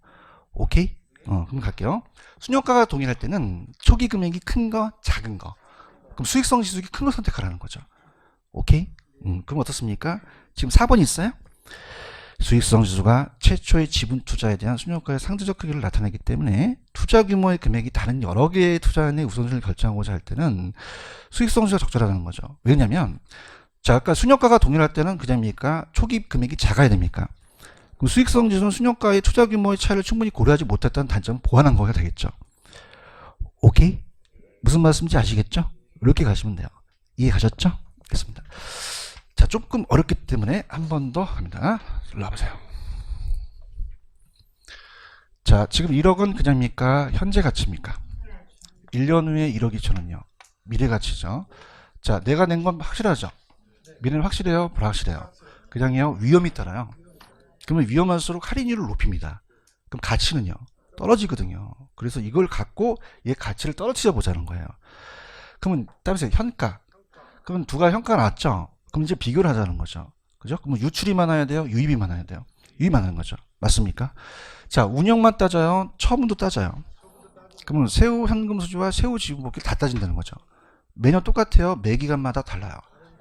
오케이? 그럼 갈게요. 순영가가 동일할 때는 초기 금액이 큰 거, 작은 거. 그럼 수익성 지수가 큰 거 선택하라는 거죠. 오케이? 그럼 어떻습니까? 지금 4번 있어요? 수익성 지수가 최초의 지분 투자에 대한 순영가의 상대적 크기를 나타내기 때문에 투자 규모의 금액이 다른 여러 개의 투자인의 우선순위를 결정하고자 할 때는 수익성 지수가 적절하다는 거죠. 왜냐면 자 아까 순영가가 동일할 때는 그냥입니까? 초기 금액이 작아야 됩니까? 그럼 수익성 지수는 순영가의 투자 규모의 차이를 충분히 고려하지 못했다는 단점을 보완한 거가 되겠죠. 오케이? 무슨 말씀인지 아시겠죠? 이렇게 가시면 돼요. 이해 가셨죠? 됐습니다. 자, 조금 어렵기 때문에 한 번 더 합니다. 일로 와보세요. 자, 지금 1억은 그냥입니까? 현재 가치입니까? 1년 후에 1억 2천은요? 미래 가치죠. 자, 내가 낸 건 확실하죠? 미래는 확실해요? 불확실해요? 그냥요? 위험이 따라요. 그러면 위험할수록 할인율을 높입니다. 그럼 가치는요? 떨어지거든요. 그래서 이걸 갖고 얘 가치를 떨어뜨려 보자는 거예요. 그러면 따라서 현가. 그러면 두가 현가가 나왔죠? 그럼 이제 비교를 하자는 거죠. 그죠? 그럼 유출이 많아야 돼요? 유입이 많아야 돼요? 유입이 많은 거죠. 맞습니까? 자, 운영만 따져요? 처분도 따져요? 그러면 세후 현금 수지와 세후 지분 복귀를 다 따진다는 거죠. 매년 똑같아요? 매 기간마다 달라요.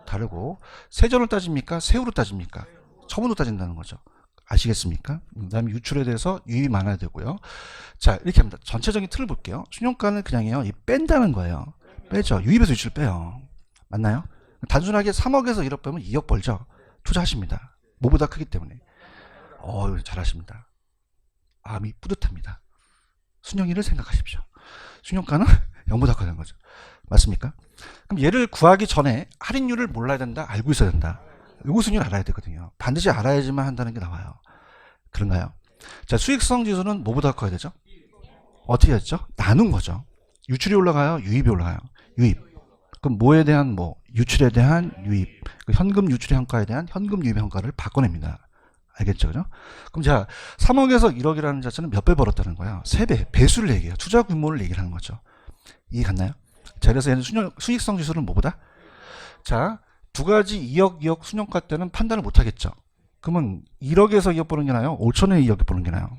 다르고 세전을 따집니까? 세후로 따집니까? 처분도 따진다는 거죠. 아시겠습니까? 그 다음에 유출에 대해서 유입이 많아야 되고요. 자, 이렇게 합니다. 전체적인 틀을 볼게요. 순영가는 그냥요, 뺀다는 거예요. 빼죠. 유입에서 유출 빼요. 맞나요? 단순하게 3억에서 1억 빼면 2억 벌죠. 투자하십니다. 뭐보다 크기 때문에. 잘하십니다. 마음이 뿌듯합니다. 순영이를 생각하십시오. 순영가는 0보다 커야 되는 거죠. 맞습니까? 그럼 얘를 구하기 전에 할인율을 몰라야 된다? 알고 있어야 된다? 요거 순위를 알아야 되거든요. 반드시 알아야지만 한다는 게 나와요. 그런가요? 자, 수익성 지수는 뭐보다 커야 되죠? 어떻게 했죠? 나눈 거죠. 유출이 올라가요? 유입이 올라가요? 유입. 그럼 뭐에 대한 유출에 대한 유입, 현금 유출의 현가에 대한 현금 유입의 현가를 바꿔냅니다. 알겠죠? 그죠? 그럼 자, 3억에서 1억이라는 자체는 몇 배 벌었다는 거야? 3배. 배수를 얘기해요. 투자 규모를 얘기를 하는 거죠. 이해 갔나요? 자, 그래서 얘는 수익성 지수는 뭐보다? 자, 두 가지 2억, 2억 순영가 때는 판단을 못 하겠죠. 그러면 1억에서 2억 버는 게 나요? 5천에 2억 버는 게 나요?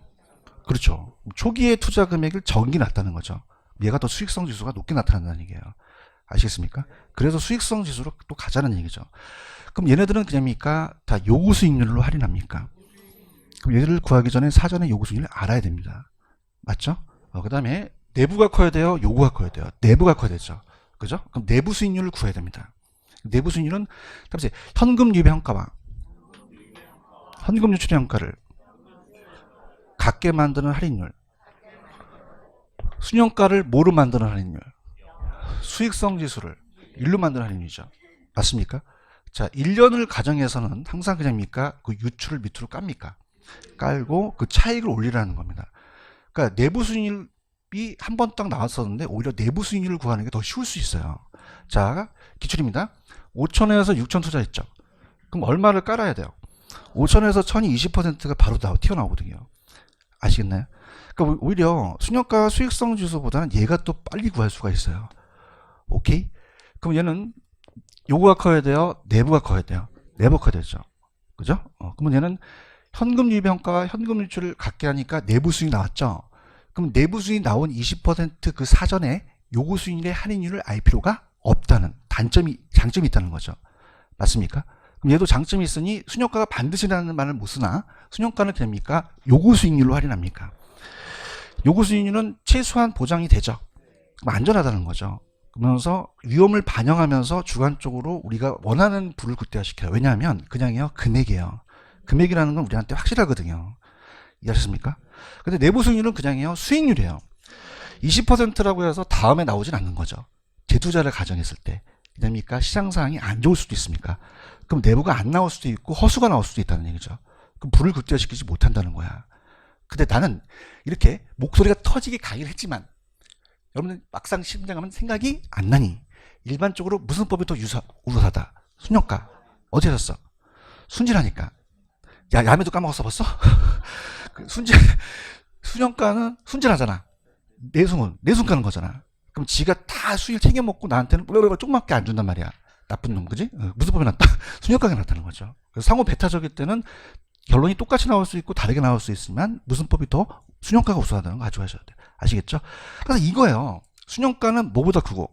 그렇죠. 초기에 투자 금액을 적은 게 낫다는 거죠. 얘가 더 수익성 지수가 높게 나타난다는 얘기예요. 아시겠습니까? 그래서 수익성 지수로 또 가자는 얘기죠. 그럼 얘네들은 그냥입니까? 다 요구 수익률로 할인합니까? 그럼 얘를 구하기 전에 사전에 요구 수익률을 알아야 됩니다. 맞죠? 그 다음에 내부가 커야 돼요? 요구가 커야 돼요? 내부가 커야 되죠. 그죠? 그럼 내부 수익률을 구해야 됩니다. 내부 수익률은 다음에 현금 유입 평가와 현금 유출의 평가를 같게 만드는 할인율, 순영가를 뭐로 만드는 할인율, 수익성 지수를 1로 만드는 할인율이죠. 맞습니까? 자, 1년을 가정해서는 항상 그냥입니까? 그 유출을 밑으로 깝니까? 깔고 그 차익을 올리라는 겁니다. 그러니까 내부 수익률이 한 번 딱 나왔었는데 오히려 내부 수익률을 구하는 게 더 쉬울 수 있어요. 자, 기출입니다. 5천에서 6천 투자했죠. 그럼 얼마를 깔아야 돼요? 5천에서 1000이 20%가 바로 튀어나오거든요. 아시겠나요? 그러니까 오히려 순영가 수익성 지수보다는 얘가 또 빨리 구할 수가 있어요. 오케이? 그럼 얘는 요거가 커야 돼요? 내부가 커야 돼요? 내부 커야 되죠. 그죠? 그러면 얘는 현금 유입 평가와 현금 유출을 갖게 하니까 내부 수익 나왔죠. 그럼 내부 수익 나온 20% 사전에 요구 수익률의 할인율을 알 필요가 없다는 장점이 있다는 거죠. 맞습니까? 그럼 얘도 장점이 있으니 순영가가 반드시라는 말을 못 쓰나 순영가는 됩니까? 요구 수익률로 할인합니까? 요구 수익률은 최소한 보장이 되죠. 그럼 안전하다는 거죠. 그러면서 위험을 반영하면서 주관적으로 우리가 원하는 부를 극대화시켜요. 왜냐하면 그냥요 금액이에요. 금액이라는 건 우리한테 확실하거든요. 이해하셨습니까? 근데 내부 수익률은 그냥요 수익률이에요. 20%라고 해서 다음에 나오진 않는 거죠. 재투자를 가정했을 때. 됩니까? 시장 상황이 안 좋을 수도 있습니까? 그럼 내부가 안 나올 수도 있고 허수가 나올 수도 있다는 얘기죠. 그럼 불을 극대화시키지 못한다는 거야. 근데 나는 이렇게 목소리가 터지게 강의를 했지만 여러분들 막상 심장하면 생각이 안 나니 일반적으로 무슨 법이 더 우수하다? 순영가. 어디 샀어? 순진하니까. 야, 야매도 까먹었어 벌써? 순영가는 순진하잖아. 내숭 까는 거잖아. 그럼 지가 다 수익 챙겨먹고 나한테는 조금밖에 안 준단 말이야. 나쁜 놈, 그지? 무슨 법이 났다? 순영가가 났다는 거죠. 그래서 상호 배타적일 때는 결론이 똑같이 나올 수 있고 다르게 나올 수 있지만 무슨 법이 더 순영가가 우수하다는 거 가져가셔야 돼요. 아시겠죠? 그래서 이거예요. 순영가는 뭐보다 크고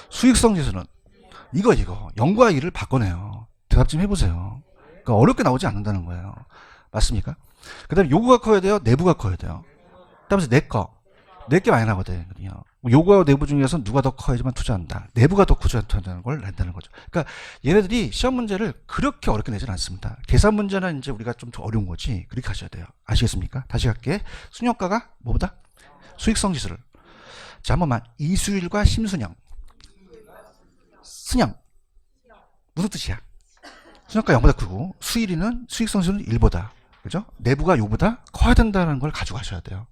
수익성 지수는 이거 0과 1을 바꿔내요. 대답 좀 해보세요. 그러니까 어렵게 나오지 않는다는 거예요. 맞습니까? 그 다음에 요구가 커야 돼요? 내부가 커야 돼요? 그다음에 내게 많이 나거든요. 요구와 내부 중에서 누가 더 커야지만 투자한다. 내부가 더 투자한다는 걸 낸다는 거죠. 그러니까 얘네들이 시험 문제를 그렇게 어렵게 내지는 않습니다. 계산 문제는 이제 우리가 좀 더 어려운 거지. 그렇게 하셔야 돼요. 아시겠습니까? 다시 갈게. 순영가가 뭐보다? 수익성 지수를. 자, 한 번만. 이수율과 심순영. 순영. 무슨 뜻이야? 순영가 0보다 크고 수일이는 수익성 지수는 1보다. 그죠? 내부가 요보다 커야 된다는 걸 가져가셔야 돼요.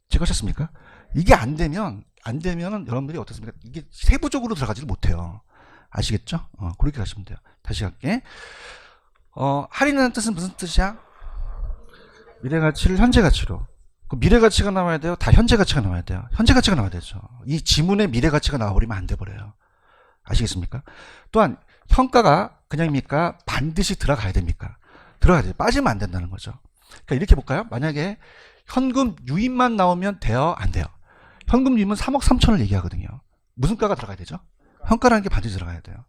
제거하셨습니까? 이게 안 되면 여러분들이 어떻습니까? 이게 세부적으로 들어가지를 못해요. 아시겠죠? 그렇게 가시면 돼요. 다시 갈게. 할인하는 뜻은 무슨 뜻이야? 미래가치를 현재가치로. 그 미래가치가 나와야 돼요? 다 현재가치가 나와야 돼요? 현재가치가 나와야 되죠. 이 지문에 미래가치가 나와버리면 안 돼버려요. 아시겠습니까? 또한 평가가 그냥입니까? 반드시 들어가야 됩니까? 들어가야 돼요. 빠지면 안 된다는 거죠. 그러니까 이렇게 볼까요? 만약에 현금 유입만 나오면 돼요? 안 돼요? 현금 유입은 3억 3천을 얘기하거든요. 무슨 가가 들어가야 되죠? 현가라는 게 반드시 들어가야 돼요.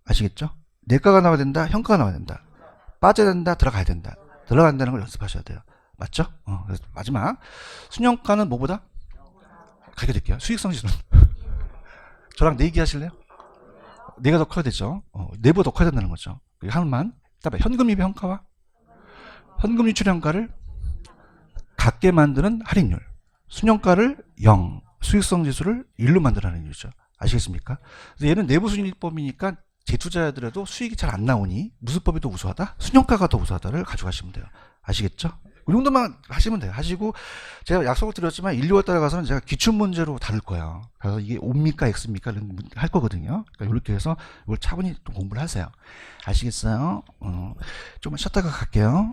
아시겠죠? 내가가 나와야 된다, 현가가 나와야 된다. 빠져야 된다, 들어가야 된다. 들어간다는 걸 연습하셔야 돼요. 맞죠? 그래서 마지막. 순영가는 뭐보다? 가르쳐 드릴게요. 수익성 지수는. 저랑 내기 하실래요? 내가 더 커야 되죠. 내부가 더 커야 된다는 거죠. 하나만. 그다음에 현금 유입 현가와 현금 유출 현가를 같게 만드는 할인율. 순영가를 0, 수익성 지수를 1로 만드는 할인율이죠. 아시겠습니까? 그래서 얘는 내부 순위법이니까 재투자자들에도 수익이 잘 안 나오니 무슨 법이 더 우수하다? 순영가가 더 우수하다를 가져가시면 돼요. 아시겠죠? 이 정도만 하시면 돼요. 하시고 제가 약속을 드렸지만 1, 2월 달에 가서는 제가 기출문제로 다룰 거예요. 그래서 이게 O입니까 X입니까 할 거거든요. 그러니까 이렇게 해서 이걸 차분히 좀 공부를 하세요. 아시겠어요? 조금만 쉬었다가 갈게요.